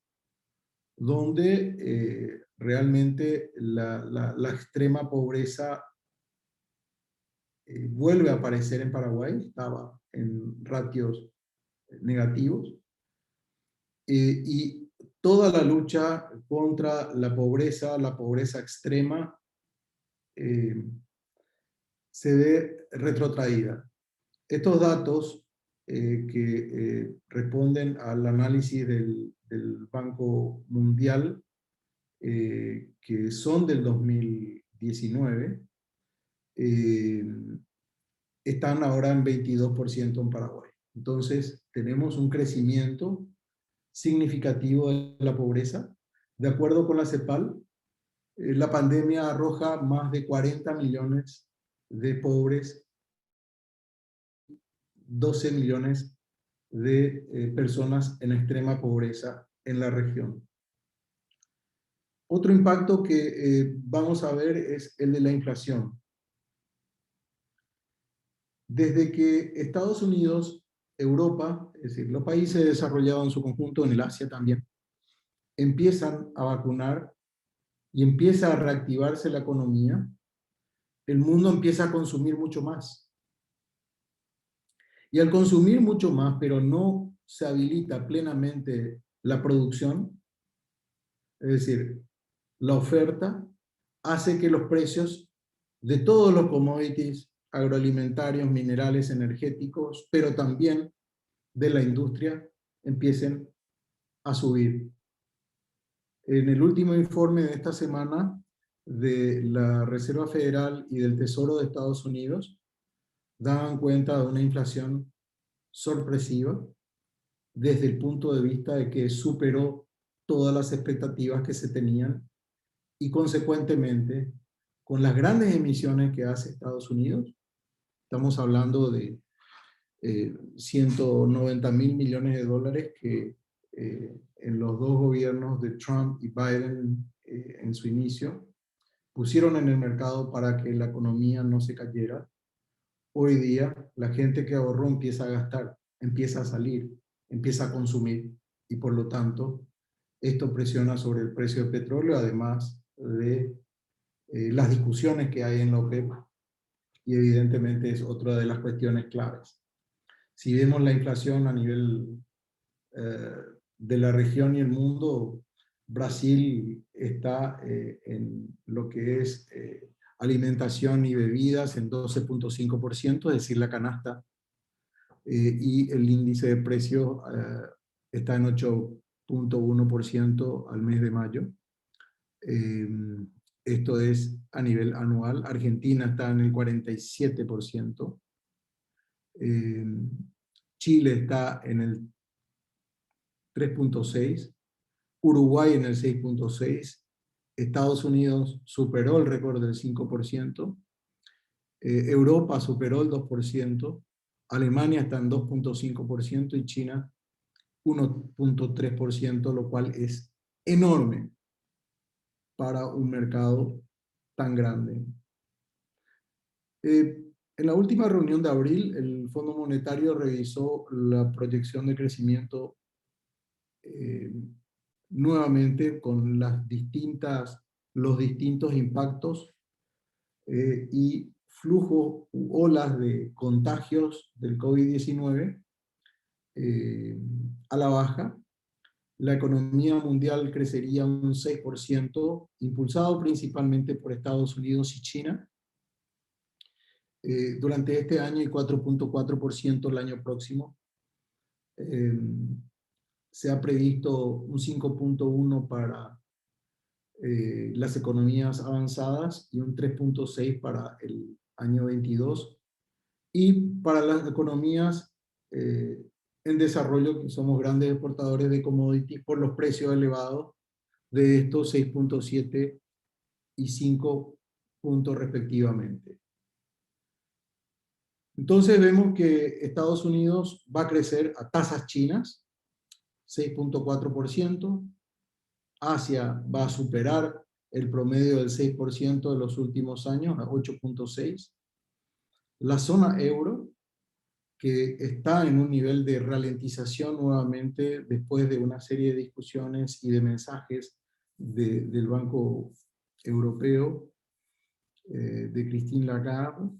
donde realmente la extrema pobreza vuelve a aparecer en Paraguay, estaba en ratios negativos, y toda la lucha contra la pobreza extrema, se ve retrotraída. Estos datos que responden al análisis del Banco Mundial, que son del 2019, están ahora en 22% en Paraguay. Entonces, tenemos un crecimiento significativo de la pobreza. De acuerdo con la CEPAL, la pandemia arroja más de 40 millones de pobres, 12 millones de personas en extrema pobreza en la región. Otro impacto que vamos a ver es el de la inflación. Desde que Estados Unidos, Europa, es decir, los países desarrollados en su conjunto, en el Asia también, empiezan a vacunar y empieza a reactivarse la economía, el mundo empieza a consumir mucho más. Y al consumir mucho más, pero no se habilita plenamente la producción, es decir, la oferta, hace que los precios de todos los commodities agroalimentarios, minerales, energéticos, pero también de la industria, empiecen a subir. En el último informe de esta semana de la Reserva Federal y del Tesoro de Estados Unidos, daban cuenta de una inflación sorpresiva desde el punto de vista de que superó todas las expectativas que se tenían y consecuentemente con las grandes emisiones que hace Estados Unidos, estamos hablando de 190.000 millones de dólares que en los dos gobiernos de Trump y Biden en su inicio pusieron en el mercado para que la economía no se cayera. Hoy día la gente que ahorró empieza a gastar, empieza a salir, empieza a consumir y por lo tanto esto presiona sobre el precio del petróleo, además de las discusiones que hay en la OPEP, y evidentemente es otra de las cuestiones claves. Si vemos la inflación a nivel de la región y el mundo, Brasil está en lo que es alimentación y bebidas en 12.5%, es decir, la canasta, y el índice de precios está en 8.1% al mes de mayo. Esto es a nivel anual. Argentina está en el 47%. Chile está en el 3.6%. Uruguay en el 6.6%. Estados Unidos superó el récord del 5%. Europa superó el 2%. Alemania está en 2.5% y China 1.3%, lo cual es enorme para un mercado tan grande. En la última reunión de abril, el Fondo Monetario revisó la proyección de crecimiento nuevamente con los distintos impactos y flujos u olas de contagios del COVID-19 a la baja. La economía mundial crecería un 6%, impulsado principalmente por Estados Unidos y China, durante este año y 4.4% el año próximo. Se ha previsto un 5.1% para las economías avanzadas y un 3.6% para el año 22. Y para las economías en desarrollo, que somos grandes exportadores de commodities, por los precios elevados de estos 6.7 y 5 puntos respectivamente. Entonces vemos que Estados Unidos va a crecer a tasas chinas, 6.4%. Asia va a superar el promedio del 6% de los últimos años, a 8.6%. La zona euro, que está en un nivel de ralentización nuevamente después de una serie de discusiones y de mensajes del Banco Europeo, de Christine Lagarde.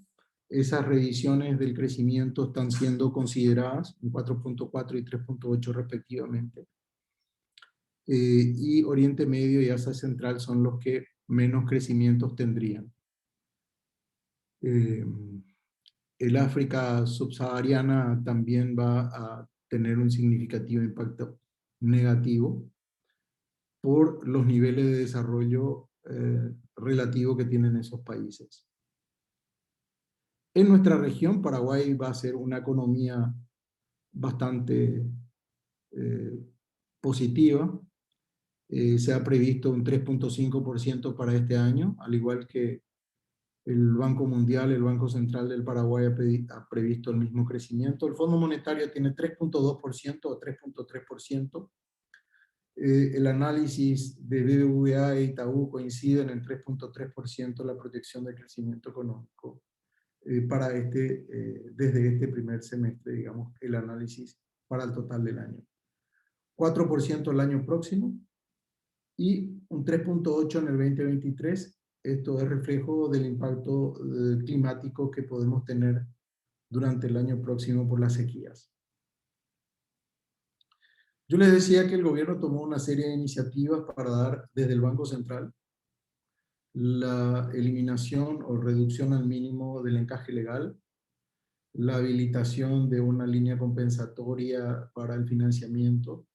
Esas revisiones del crecimiento están siendo consideradas en 4.4 y 3.8 respectivamente. Y Oriente Medio y Asia Central son los que menos crecimientos tendrían. El África subsahariana también va a tener un significativo impacto negativo por los niveles de desarrollo relativo que tienen esos países. En nuestra región, Paraguay va a ser una economía bastante positiva. Se ha previsto un 3.5% para este año, al igual que el Banco Mundial, el Banco Central del Paraguay ha previsto el mismo crecimiento. El Fondo Monetario tiene 3.2% o 3.3%. El análisis de BBVA e Itaú coinciden en 3.3% la proyección de crecimiento económico para desde este primer semestre, digamos, el análisis para el total del año. 4% el año próximo y un 3.8% en el 2023. Esto es reflejo del impacto climático que podemos tener durante el año próximo por las sequías. Yo les decía que el gobierno tomó una serie de iniciativas para dar desde el Banco Central la eliminación o reducción al mínimo del encaje legal, la habilitación de una línea compensatoria para el financiamiento,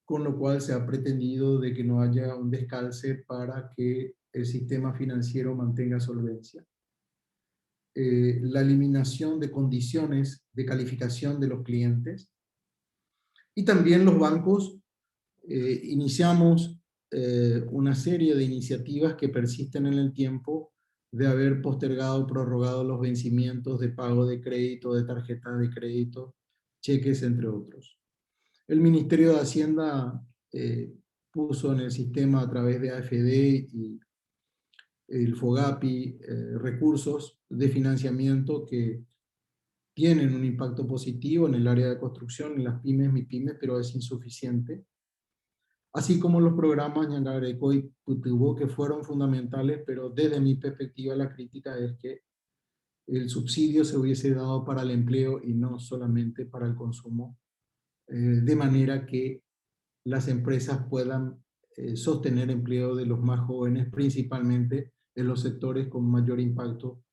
con lo cual se ha pretendido de que no haya un descalce para que el sistema financiero mantenga solvencia. La eliminación de condiciones de calificación de los clientes. Y también los bancos iniciamos una serie de iniciativas que persisten en el tiempo de haber postergado, prorrogado los vencimientos de pago de crédito, de tarjetas de crédito, cheques, entre otros. El Ministerio de Hacienda puso en el sistema a través de AFD y el FOGAPI recursos de financiamiento que tienen un impacto positivo en el área de construcción, en las pymes, MIPYMES, pero es insuficiente. Así como los programas Ñangareco y Putubo, que fueron fundamentales, pero desde mi perspectiva la crítica es que el subsidio se hubiese dado para el empleo y no solamente para el consumo, de manera que las empresas puedan sostener empleo de los más jóvenes, principalmente en los sectores con mayor impacto: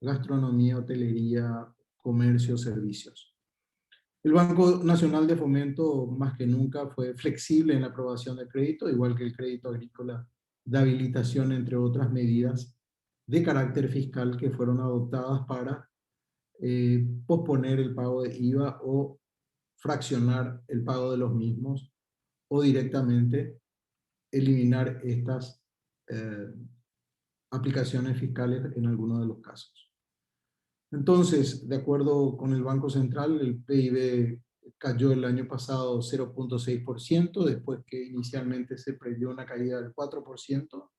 gastronomía, hotelería, comercio, servicios. El Banco Nacional de Fomento, más que nunca, fue flexible en la aprobación del crédito, igual que el crédito agrícola de habilitación, entre otras medidas de carácter fiscal que fueron adoptadas para posponer el pago de IVA o fraccionar el pago de los mismos, o directamente eliminar estas aplicaciones fiscales en algunos de los casos. Entonces, de acuerdo con el Banco Central, el PIB cayó el año pasado 0.6%, después que inicialmente se previó una caída del 4%.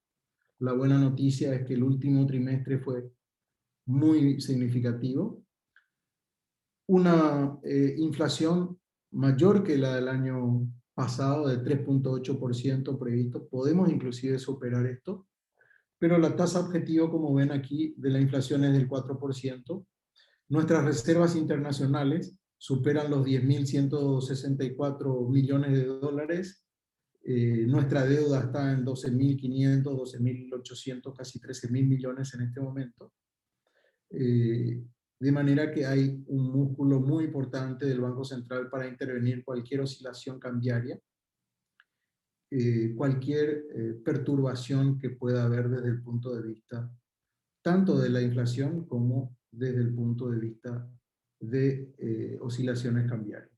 La buena noticia es que el último trimestre fue muy significativo. Una inflación mayor que la del año pasado, de 3.8% previsto. Podemos inclusive superar esto, pero la tasa objetivo, como ven aquí, de la inflación es del 4%. Nuestras reservas internacionales superan los 10.164 millones de dólares. Nuestra deuda está en 12.500, 12.800, casi 13.000 millones en este momento. De manera que hay un músculo muy importante del Banco Central para intervenir cualquier oscilación cambiaria, cualquier perturbación que pueda haber desde el punto de vista tanto de la inflación como desde el punto de vista de oscilaciones cambiarias.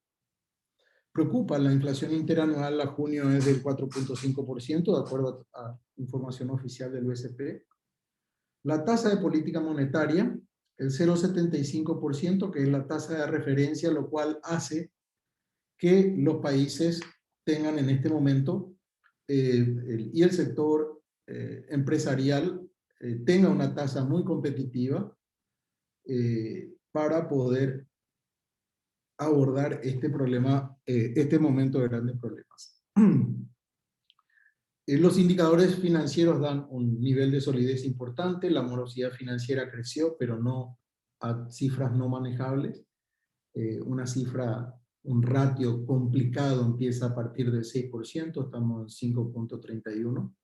Preocupa, la inflación interanual a junio es del 4.5%, de acuerdo a información oficial del BCP. La tasa de política monetaria, el 0.75%, que es la tasa de referencia, lo cual hace que los países tengan en este momento, y el sector empresarial tenga una tasa muy competitiva para poder abordar este problema, este momento de grandes problemas. Los indicadores financieros dan un nivel de solidez importante, la morosidad financiera creció, pero no a cifras no manejables. Un ratio complicado empieza a partir del 6%, estamos en 5.31%.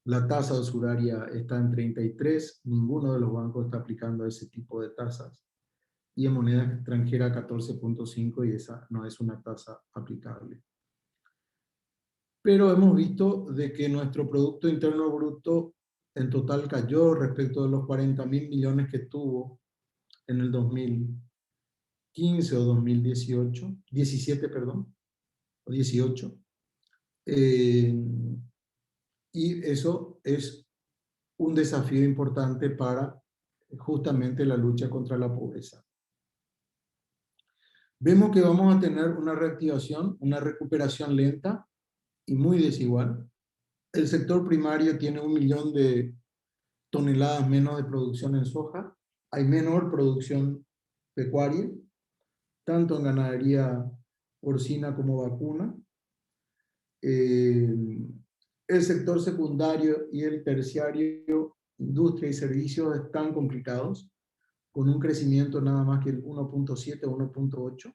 La tasa usuraria está en 33%, ninguno de los bancos está aplicando ese tipo de tasas. Y en moneda extranjera 14.5%, y esa no es una tasa aplicable. Pero hemos visto de que nuestro Producto Interno Bruto en total cayó respecto de los 40.000 millones que tuvo en el 2015 o 2018, 17, perdón, o 18. Y eso es un desafío importante para justamente la lucha contra la pobreza. Vemos que vamos a tener una reactivación, una recuperación lenta y muy desigual. El sector primario tiene 1 millón de toneladas menos de producción en soja. Hay menor producción pecuaria, tanto en ganadería porcina como vacuna. El sector secundario y el terciario, industria y servicios, están complicados, con un crecimiento nada más que el 1.7 o 1.8.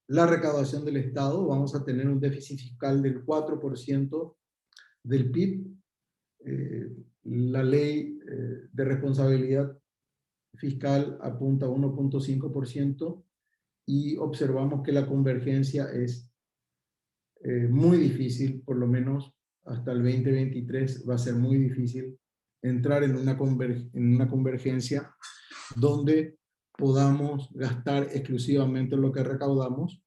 La recaudación del Estado, vamos a tener un déficit fiscal del 4% del PIB. La ley de responsabilidad fiscal apunta a 1.5%, y observamos que la convergencia es muy difícil, por lo menos hasta el 2023 va a ser muy difícil entrar en una convergencia donde podamos gastar exclusivamente lo que recaudamos.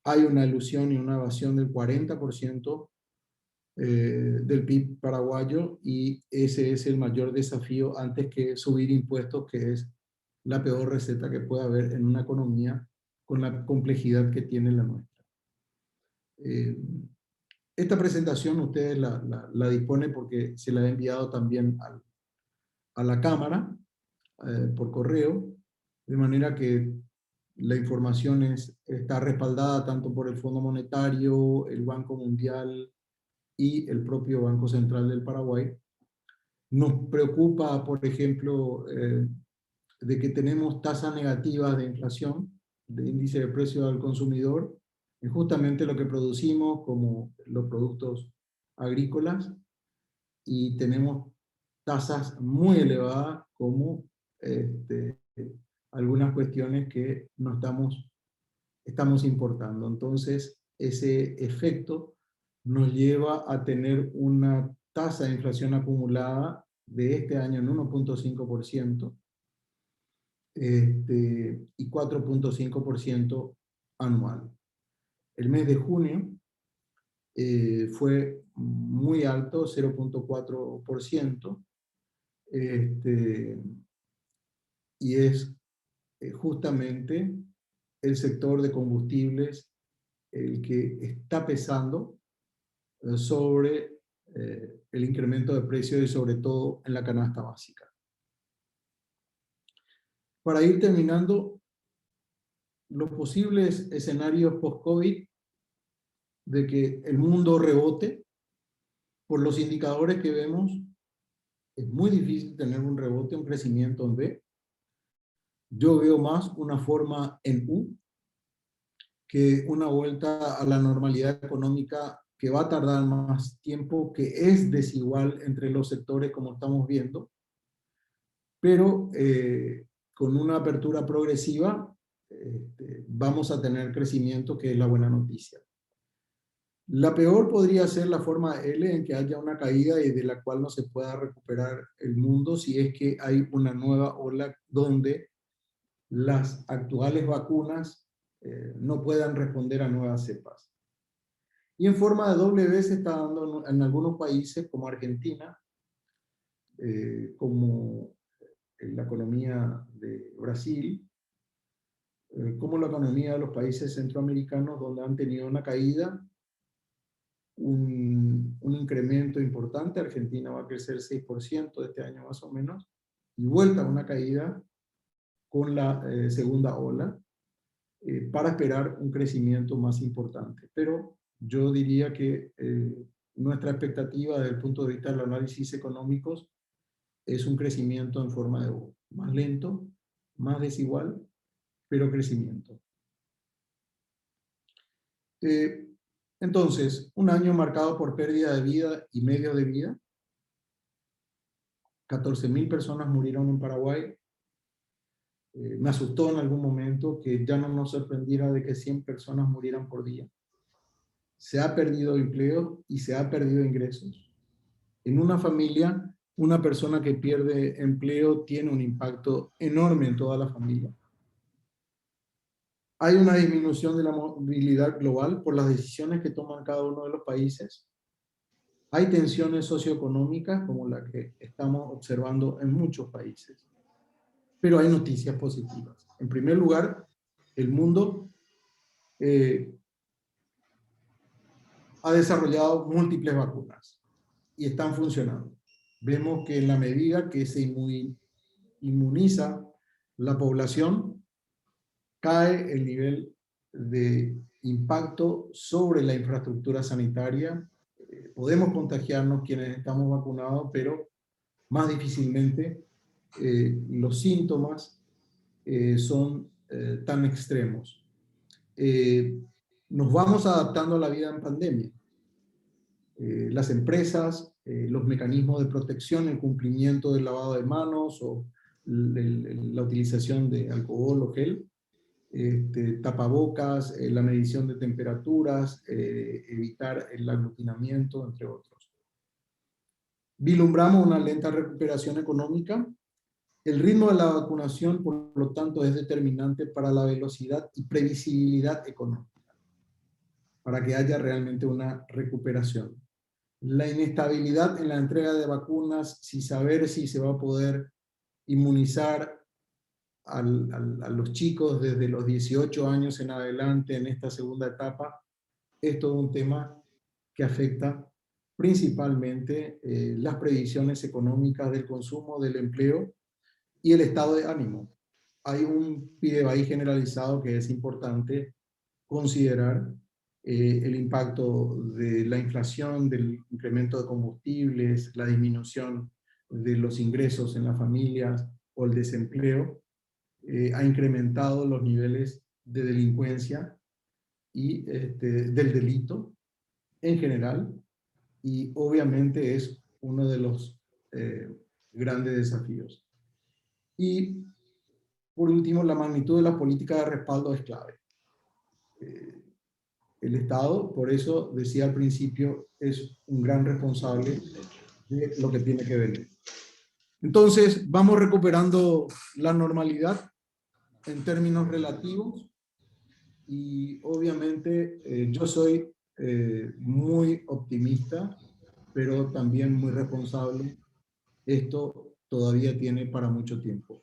Hay una ilusión y una evasión del 40% del PIB paraguayo, y ese es el mayor desafío antes que subir impuestos, que es la peor receta que puede haber en una economía con la complejidad que tiene la nuestra. Esta presentación ustedes la disponen porque se la he enviado también a la Cámara por correo, de manera que la información está respaldada tanto por el Fondo Monetario, el Banco Mundial y el propio Banco Central del Paraguay. Nos preocupa, por ejemplo, de que tenemos tasas negativas de inflación, de índice de precio al consumidor, Es justamente lo que producimos como los productos agrícolas, y tenemos tasas muy elevadas como algunas cuestiones que no estamos importando. Entonces, ese efecto nos lleva a tener una tasa de inflación acumulada de este año en 1.5%, y 4.5% anual. El mes de junio fue muy alto, 0.4%, y es justamente el sector de combustibles el que está pesando sobre el incremento de precios, y sobre todo en la canasta básica. Para ir terminando, los posibles escenarios post-COVID de que el mundo rebote, por los indicadores que vemos, es muy difícil tener un rebote, un crecimiento en V. Yo veo más una forma en U que una vuelta a la normalidad económica, que va a tardar más tiempo, que es desigual entre los sectores como estamos viendo, pero con una apertura progresiva vamos a tener crecimiento, que es la buena noticia. La peor podría ser la forma L, en que haya una caída y de la cual no se pueda recuperar el mundo, si es que hay una nueva ola donde las actuales vacunas no puedan responder a nuevas cepas. Y en forma de W se está dando en algunos países como Argentina, como la economía de Brasil, como la economía de los países centroamericanos, donde han tenido una caída, un incremento importante. Argentina va a crecer 6% este año más o menos, y vuelta a una caída con la segunda ola, para esperar un crecimiento más importante. Pero yo diría que nuestra expectativa desde el punto de vista del análisis económicos es un crecimiento en forma de U, más lento, más desigual, pero crecimiento. Entonces, un año marcado por pérdida de vida y medio de vida. 14.000 personas murieron en Paraguay. Me asustó en algún momento que ya no nos sorprendiera de que 100 personas murieran por día. Se ha perdido empleo y se ha perdido ingresos. En una familia, una persona que pierde empleo tiene un impacto enorme en toda la familia. Hay una disminución de la movilidad global por las decisiones que toman cada uno de los países. Hay tensiones socioeconómicas como la que estamos observando en muchos países. Pero hay noticias positivas. En primer lugar, el mundo ha desarrollado múltiples vacunas y están funcionando. Vemos que en la medida que se inmuniza la población, cae el nivel de impacto sobre la infraestructura sanitaria. Podemos contagiarnos quienes estamos vacunados, pero más difícilmente los síntomas son tan extremos. Nos vamos adaptando a la vida en pandemia. Las empresas, los mecanismos de protección, el cumplimiento del lavado de manos o la utilización de alcohol o gel, tapabocas, la medición de temperaturas, evitar el aglutinamiento, entre otros. Vislumbramos una lenta recuperación económica. El ritmo de la vacunación, por lo tanto, es determinante para la velocidad y previsibilidad económica, para que haya realmente una recuperación. La inestabilidad en la entrega de vacunas, sin saber si se va a poder inmunizar a los chicos desde los 18 años en adelante en esta segunda etapa, es todo un tema que afecta principalmente las previsiones económicas del consumo, del empleo y el estado de ánimo. Hay un PDVI generalizado que es importante considerar, el impacto de la inflación, del incremento de combustibles, la disminución de los ingresos en las familias o el desempleo, ha incrementado los niveles de delincuencia y del delito en general, y obviamente es uno de los grandes desafíos. Y por último, la magnitud de la política de respaldo es clave. El Estado, por eso decía al principio, es un gran responsable de lo que tiene que venir. Entonces, vamos recuperando la normalidad en términos relativos, y obviamente yo soy muy optimista, pero también muy responsable. Esto todavía tiene para mucho tiempo.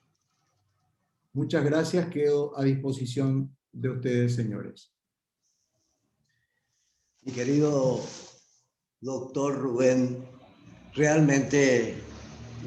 Muchas gracias, quedo a disposición de ustedes, señores. Mi querido doctor Rubén, realmente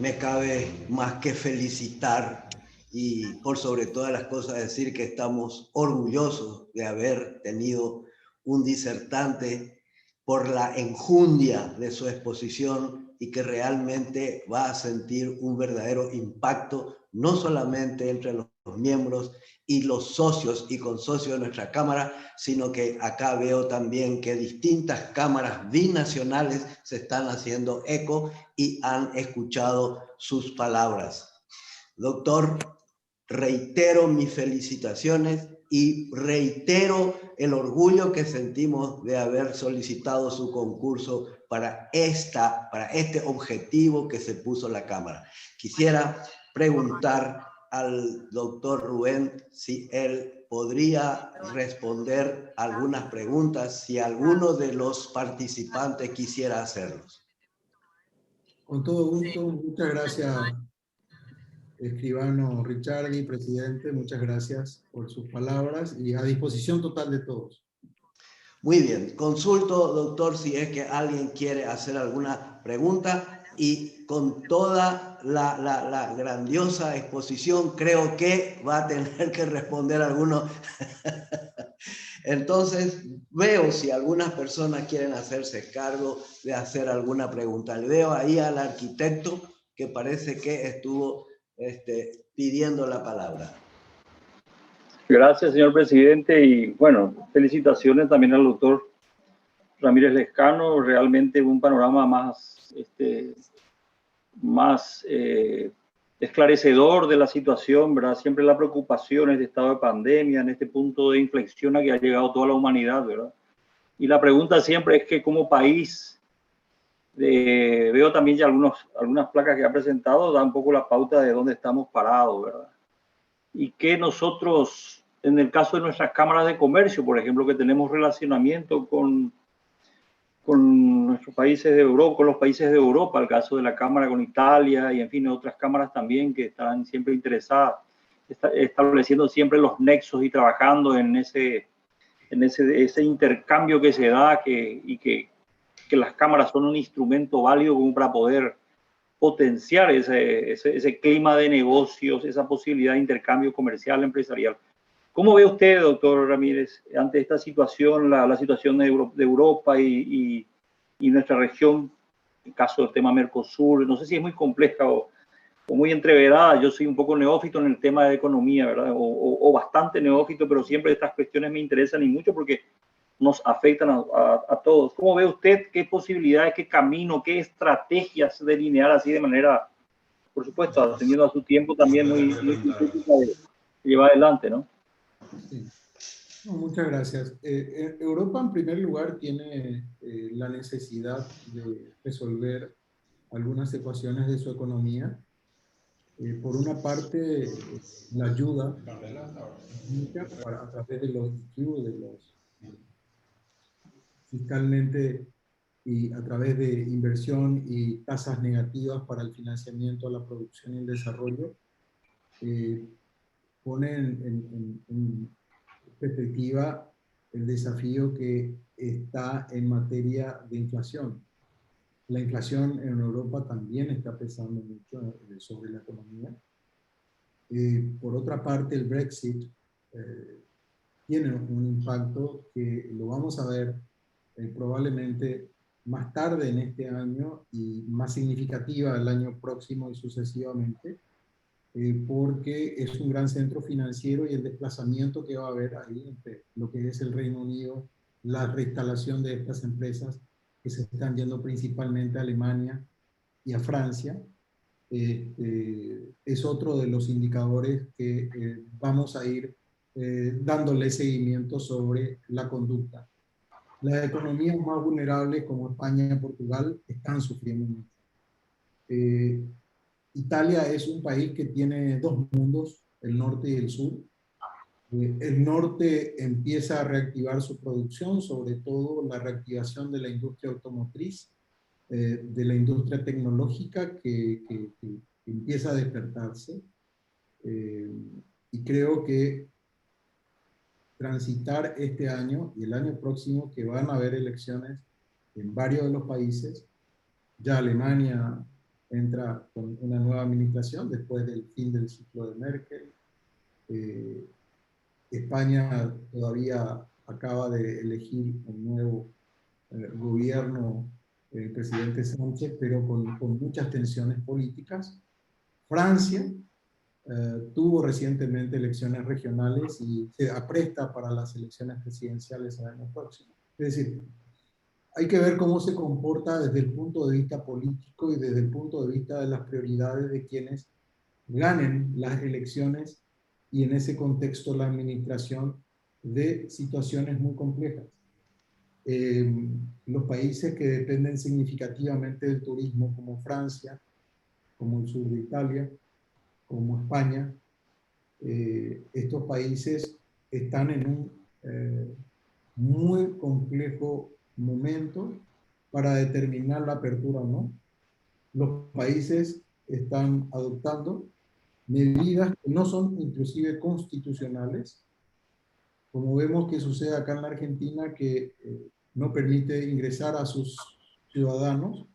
me cabe más que felicitar y por sobre todas las cosas decir que estamos orgullosos de haber tenido un disertante por la enjundia de su exposición y que realmente va a sentir un verdadero impacto, no solamente entre los miembros y los socios y consocios de nuestra Cámara, sino que acá veo también que distintas cámaras binacionales se están haciendo eco y han escuchado sus palabras. Doctor, reitero mis felicitaciones y reitero el orgullo que sentimos de haber solicitado su concurso para este objetivo que se puso la Cámara. Quisiera preguntar al doctor Rubén si él podría responder algunas preguntas, si alguno de los participantes quisiera hacerlos. Con todo gusto, muchas gracias, escribano Ricciardi, presidente, muchas gracias por sus palabras y a disposición total de todos. Muy bien, consulto, doctor, si es que alguien quiere hacer alguna pregunta, y con toda la grandiosa exposición creo que va a tener que responder alguno. Entonces, veo si algunas personas quieren hacerse cargo de hacer alguna pregunta. Le veo ahí al arquitecto que parece que estuvo pidiendo la palabra. Gracias, señor presidente, y bueno, felicitaciones también al doctor Ramírez Lescano. Realmente un panorama más esclarecedor de la situación, ¿verdad? Siempre la preocupación es de estado de pandemia, en este punto de inflexión a que ha llegado toda la humanidad, ¿verdad? Y la pregunta siempre es que como país, veo también ya algunas placas que ha presentado, da un poco la pauta de dónde estamos parados, ¿verdad? Y que nosotros, en el caso de nuestras cámaras de comercio, por ejemplo, que tenemos relacionamiento con nuestros países de Europa, con los países de Europa, el caso de la Cámara con Italia y en fin, otras cámaras también que están siempre interesadas, estableciendo siempre los nexos y trabajando en ese intercambio que se da, que las cámaras son un instrumento válido como para poder potenciar ese clima de negocios, esa posibilidad de intercambio comercial, empresarial. ¿Cómo ve usted, doctor Ramírez, ante esta situación, la situación de Europa y nuestra región, en caso del tema Mercosur? No sé si es muy compleja o muy entreverada. Yo soy un poco neófito en el tema de economía, ¿verdad? O bastante neófito, pero siempre estas cuestiones me interesan y mucho porque nos afectan a todos. ¿Cómo ve usted qué posibilidades, qué camino, qué estrategias delinear así de manera, por supuesto, atendiendo a su tiempo también muy sintética de llevar adelante, ¿no? Sí. No, muchas gracias. Europa, en primer lugar, tiene la necesidad de resolver algunas ecuaciones de su economía. Por una parte, la ayuda a través de los IQ, de los fiscalmente, y a través de inversión y tasas negativas para el financiamiento a la producción y el desarrollo, ponen en perspectiva el desafío que está en materia de inflación. La inflación en Europa también está pesando mucho sobre la economía. Por otra parte, el Brexit tiene un impacto que lo vamos a ver probablemente más tarde en este año y más significativa el año próximo y sucesivamente. porque es un gran centro financiero y el desplazamiento que va a haber ahí entre lo que es el Reino Unido, la reinstalación de estas empresas que se están yendo principalmente a Alemania y a Francia, es otro de los indicadores que vamos a ir dándole seguimiento sobre la conducta. Las economías más vulnerables como España y Portugal están sufriendo mucho. Italia es un país que tiene dos mundos, el norte y el sur. El norte empieza a reactivar su producción, sobre todo la reactivación de la industria automotriz, de la industria tecnológica que empieza a despertarse. Y creo que transitar este año y el año próximo, que van a haber elecciones en varios de los países, ya Alemania entra con una nueva administración después del fin del ciclo de Merkel. España todavía acaba de elegir un nuevo gobierno, el presidente Sánchez, pero con muchas tensiones políticas. Francia tuvo recientemente elecciones regionales y se apresta para las elecciones presidenciales el año próximo. Es decir, hay que ver cómo se comporta desde el punto de vista político y desde el punto de vista de las prioridades de quienes ganen las elecciones y en ese contexto la administración de situaciones muy complejas. Los países que dependen significativamente del turismo, como Francia, como el sur de Italia, como España, estos países están en un muy complejo momento para determinar la apertura o no. Los países están adoptando medidas que no son inclusive constitucionales, como vemos que sucede acá en la Argentina, que no permite ingresar a sus ciudadanos.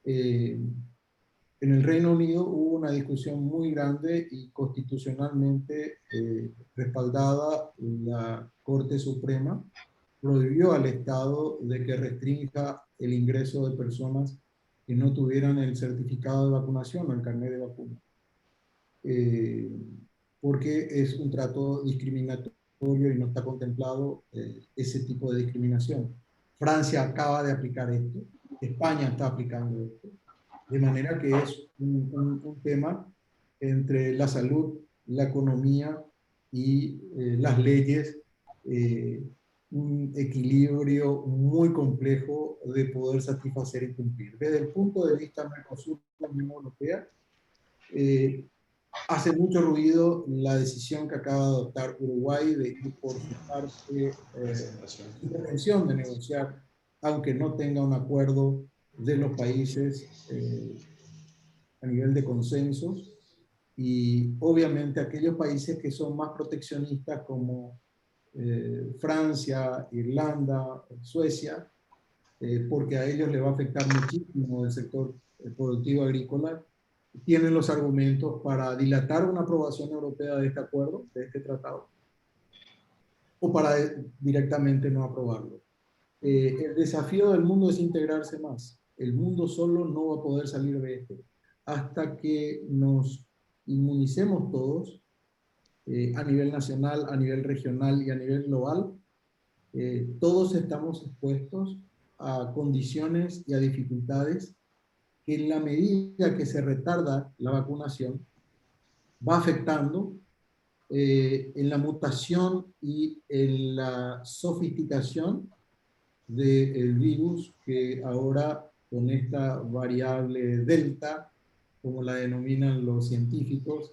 En el Reino Unido hubo una discusión muy grande y constitucionalmente respaldada. La Corte Suprema prohibió al Estado de que restrinja el ingreso de personas que no tuvieran el certificado de vacunación o el carnet de vacuna, porque es un trato discriminatorio y no está contemplado ese tipo de discriminación. Francia acaba de aplicar esto, España está aplicando esto, de manera que es un tema entre la salud, la economía y las leyes, un equilibrio muy complejo de poder satisfacer y cumplir. Desde el punto de vista Mercosur, la Unión Europea, hace mucho ruido la decisión que acaba de adoptar Uruguay de ir por su parte intención de negociar, aunque no tenga un acuerdo de los países a nivel de consensos, y obviamente aquellos países que son más proteccionistas como Francia, Irlanda, Suecia, porque a ellos les va a afectar muchísimo el sector productivo agrícola, tienen los argumentos para dilatar una aprobación europea de este acuerdo, de este tratado, o para directamente no aprobarlo. El desafío del mundo es integrarse más. El mundo solo no va a poder salir de este. Hasta que nos inmunicemos todos, a nivel nacional, a nivel regional y a nivel global, todos estamos expuestos a condiciones y a dificultades que en la medida que se retarda la vacunación, va afectando en la mutación y en la sofisticación del virus, que ahora con esta variable delta, como la denominan los científicos,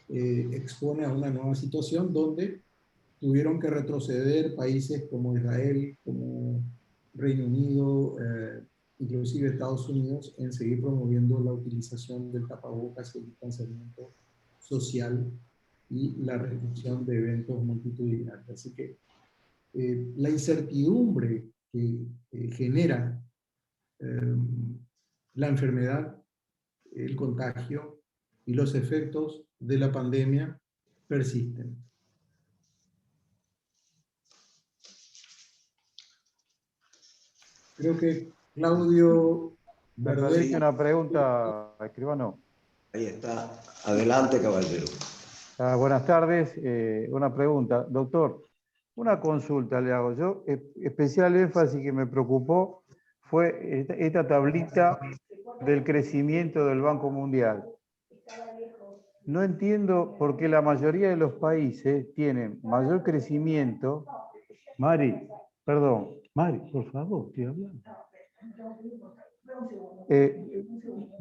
expone a una nueva situación donde tuvieron que retroceder países como Israel, como Reino Unido, inclusive Estados Unidos, en seguir promoviendo la utilización del tapabocas y el distanciamiento social y la reducción de eventos multitudinarios. Así que la incertidumbre que genera la enfermedad, el contagio y los efectos de la pandemia persisten. Creo que Claudio Me permite una pregunta, escribano. Ahí está. Adelante, caballero. Buenas tardes. Una pregunta. Doctor, una consulta le hago yo. Especial énfasis que me preocupó fue esta tablita del crecimiento del Banco Mundial. No entiendo por qué la mayoría de los países tienen mayor crecimiento. Mari, perdón. Mari, por favor, estoy hablando.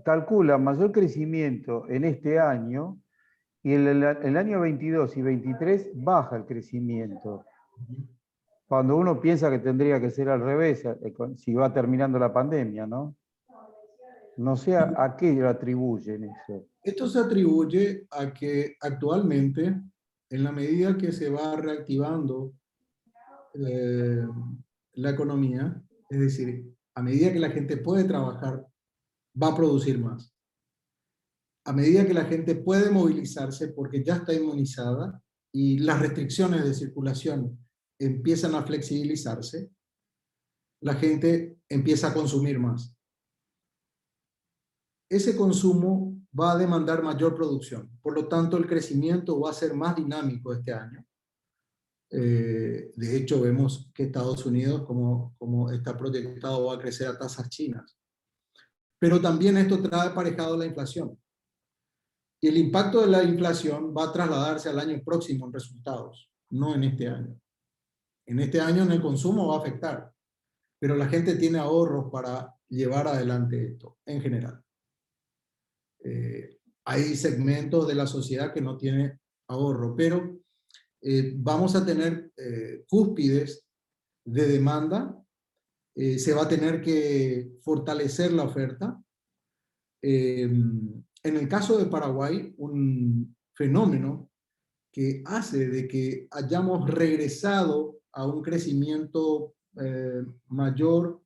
Calcula mayor crecimiento en este año y en el año 22 y 23 baja el crecimiento. Cuando uno piensa que tendría que ser al revés, si va terminando la pandemia, ¿no? No sé a qué lo atribuyen eso. Esto se atribuye a que actualmente, en la medida que se va reactivando la economía, es decir, a medida que la gente puede trabajar, va a producir más. A medida que la gente puede movilizarse porque ya está inmunizada y las restricciones de circulación empiezan a flexibilizarse, la gente empieza a consumir más. Ese consumo va a demandar mayor producción. Por lo tanto, el crecimiento va a ser más dinámico este año. De hecho, vemos que Estados Unidos, como está proyectado, va a crecer a tasas chinas. Pero también esto trae aparejado la inflación. Y el impacto de la inflación va a trasladarse al año próximo en resultados, no en este año. En este año en el consumo va a afectar, pero la gente tiene ahorros para llevar adelante esto, en general. Hay segmentos de la sociedad que no tienen ahorro, pero vamos a tener cúspides de demanda, se va a tener que fortalecer la oferta. En el caso de Paraguay, un fenómeno que hace de que hayamos regresado a un crecimiento mayor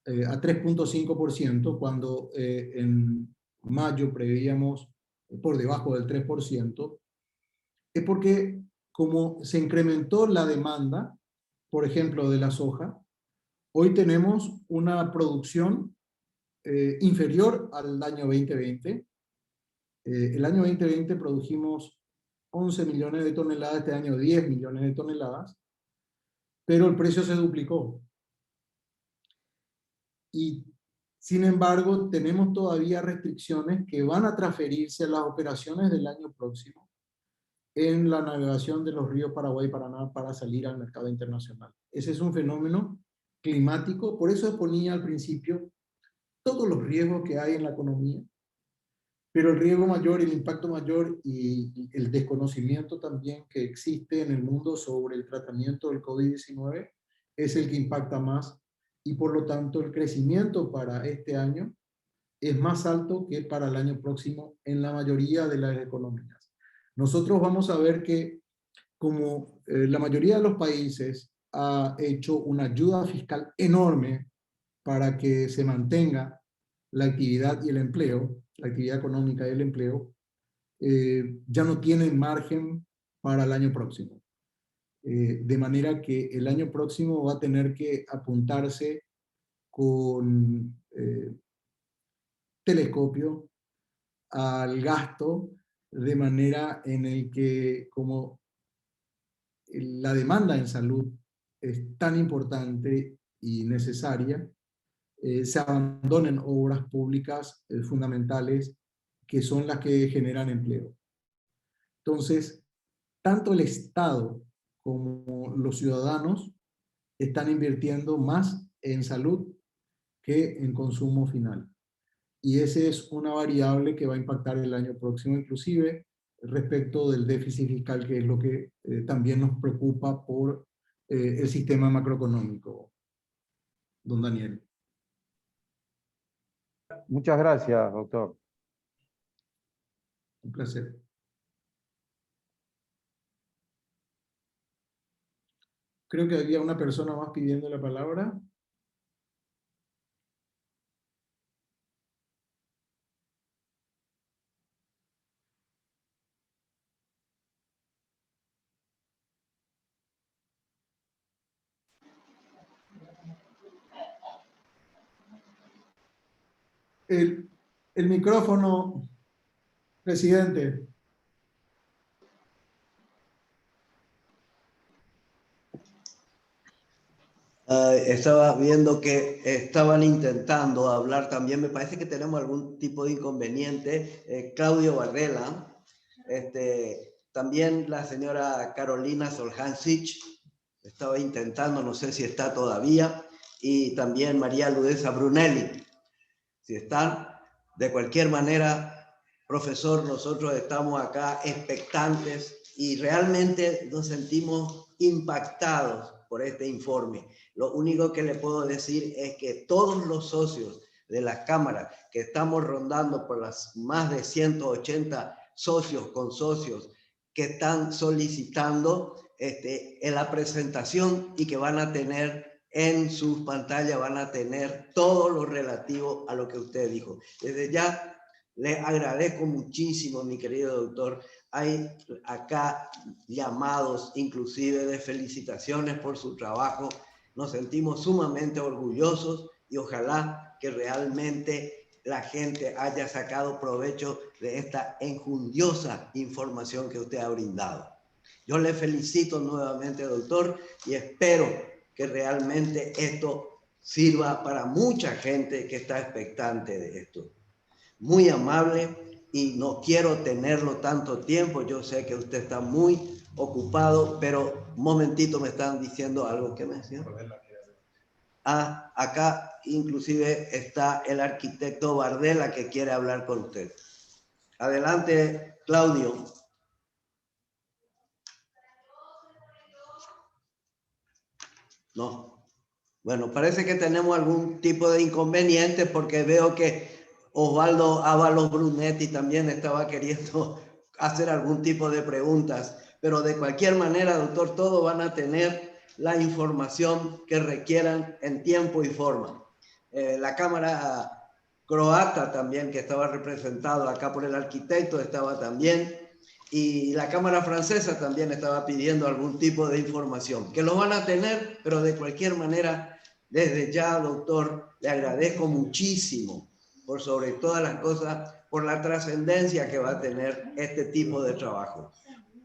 a 3.5%, cuando en mayo preveíamos por debajo del 3%, es porque como se incrementó la demanda, por ejemplo, de la soja, hoy tenemos una producción inferior al año 2020. El año 2020 produjimos 11 millones de toneladas, este año 10 millones de toneladas, pero el precio se duplicó. Y sin embargo, tenemos todavía restricciones que van a transferirse a las operaciones del año próximo en la navegación de los ríos Paraguay y Paraná para salir al mercado internacional. Ese es un fenómeno climático, por eso ponía al principio todos los riesgos que hay en la economía, pero el riesgo mayor, el impacto mayor y el desconocimiento también que existe en el mundo sobre el tratamiento del COVID-19 es el que impacta más, y por lo tanto el crecimiento para este año es más alto que para el año próximo en la mayoría de las economías. Nosotros vamos a ver que como la mayoría de los países ha hecho una ayuda fiscal enorme para que se mantenga la actividad y el empleo, la actividad económica y el empleo, ya no tienen margen para el año próximo. De manera que el año próximo va a tener que apuntarse con telescopio al gasto, de manera en el que como la demanda en salud es tan importante y necesaria, se abandonen obras públicas fundamentales que son las que generan empleo. Entonces, tanto el Estado como los ciudadanos están invirtiendo más en salud que en consumo final. Y esa es una variable que va a impactar el año próximo, inclusive respecto del déficit fiscal, que es lo que también nos preocupa por el sistema macroeconómico, don Daniel. Muchas gracias, doctor. Un placer. Creo que había una persona más pidiendo la palabra. El micrófono Presidente. Estaba viendo que estaban intentando hablar también, me parece que tenemos algún tipo de inconveniente. Claudio Varela, también la señora Carolina Soljancic estaba intentando, no sé si está todavía, y también María Ludesa Brunelli, si están. De cualquier manera, profesor, nosotros estamos acá expectantes y realmente nos sentimos impactados por este informe. Lo único que le puedo decir es que todos los socios de la Cámara, que estamos rondando por las más de 180 socios, consocios, que están solicitando en la presentación y que van a tener en sus pantallas, van a tener todo lo relativo a lo que usted dijo. Desde ya le agradezco muchísimo, mi querido doctor. Hay acá llamados inclusive de felicitaciones por su trabajo. Nos sentimos sumamente orgullosos y ojalá que realmente la gente haya sacado provecho de esta enjundiosa información que usted ha brindado. Yo le felicito nuevamente, doctor, y espero que realmente esto sirva para mucha gente que está expectante de esto. Muy amable y no quiero tenerlo tanto tiempo. Yo sé que usted está muy ocupado, pero un momentito me están diciendo algo. ¿Qué me decían? Ah, acá inclusive está el arquitecto Bardella que quiere hablar con usted. Adelante, Claudio. No. Bueno, parece que tenemos algún tipo de inconveniente porque veo que Osvaldo Ábalos Brunetti también estaba queriendo hacer algún tipo de preguntas. Pero de cualquier manera, doctor, todos van a tener la información que requieran en tiempo y forma. La Cámara croata también, que estaba representado acá por el arquitecto, estaba también. Y la Cámara francesa también estaba pidiendo algún tipo de información, que lo van a tener, pero de cualquier manera, desde ya, doctor, le agradezco muchísimo, por sobre todas las cosas, por la trascendencia que va a tener este tipo de trabajo.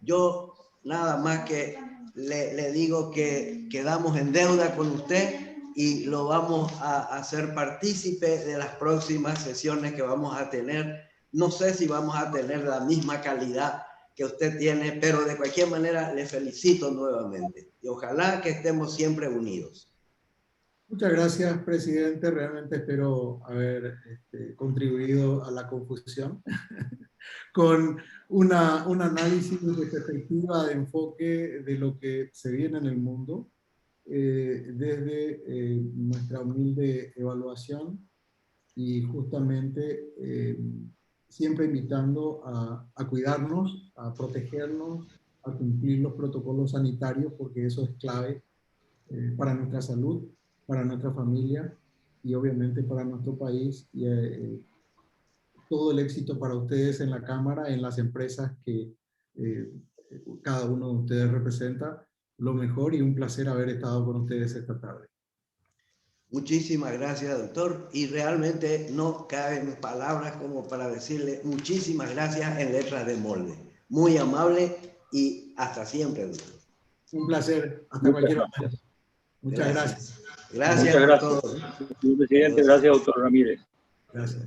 Yo nada más que le digo que quedamos en deuda con usted y lo vamos a hacer partícipe de las próximas sesiones que vamos a tener. No sé si vamos a tener la misma calidad que usted tiene, pero de cualquier manera le felicito nuevamente y ojalá que estemos siempre unidos. Muchas gracias, presidente. Realmente espero haber contribuido a la confusión con un análisis de perspectiva, de enfoque de lo que se viene en el mundo, desde nuestra humilde evaluación y justamente siempre invitando a cuidarnos, a protegernos, a cumplir los protocolos sanitarios, porque eso es clave para nuestra salud, para nuestra familia y obviamente para nuestro país. Y todo el éxito para ustedes en la Cámara, en las empresas que cada uno de ustedes representa. Lo mejor y un placer haber estado con ustedes esta tarde. Muchísimas gracias, doctor. Y realmente no caben palabras como para decirle muchísimas gracias en letras de molde. Muy amable y hasta siempre, doctor. Un placer. Hasta cualquier momento. Muchas gracias. Gracias Muchas a gracias, todos. señor presidente. Gracias, doctor Ramírez. Gracias.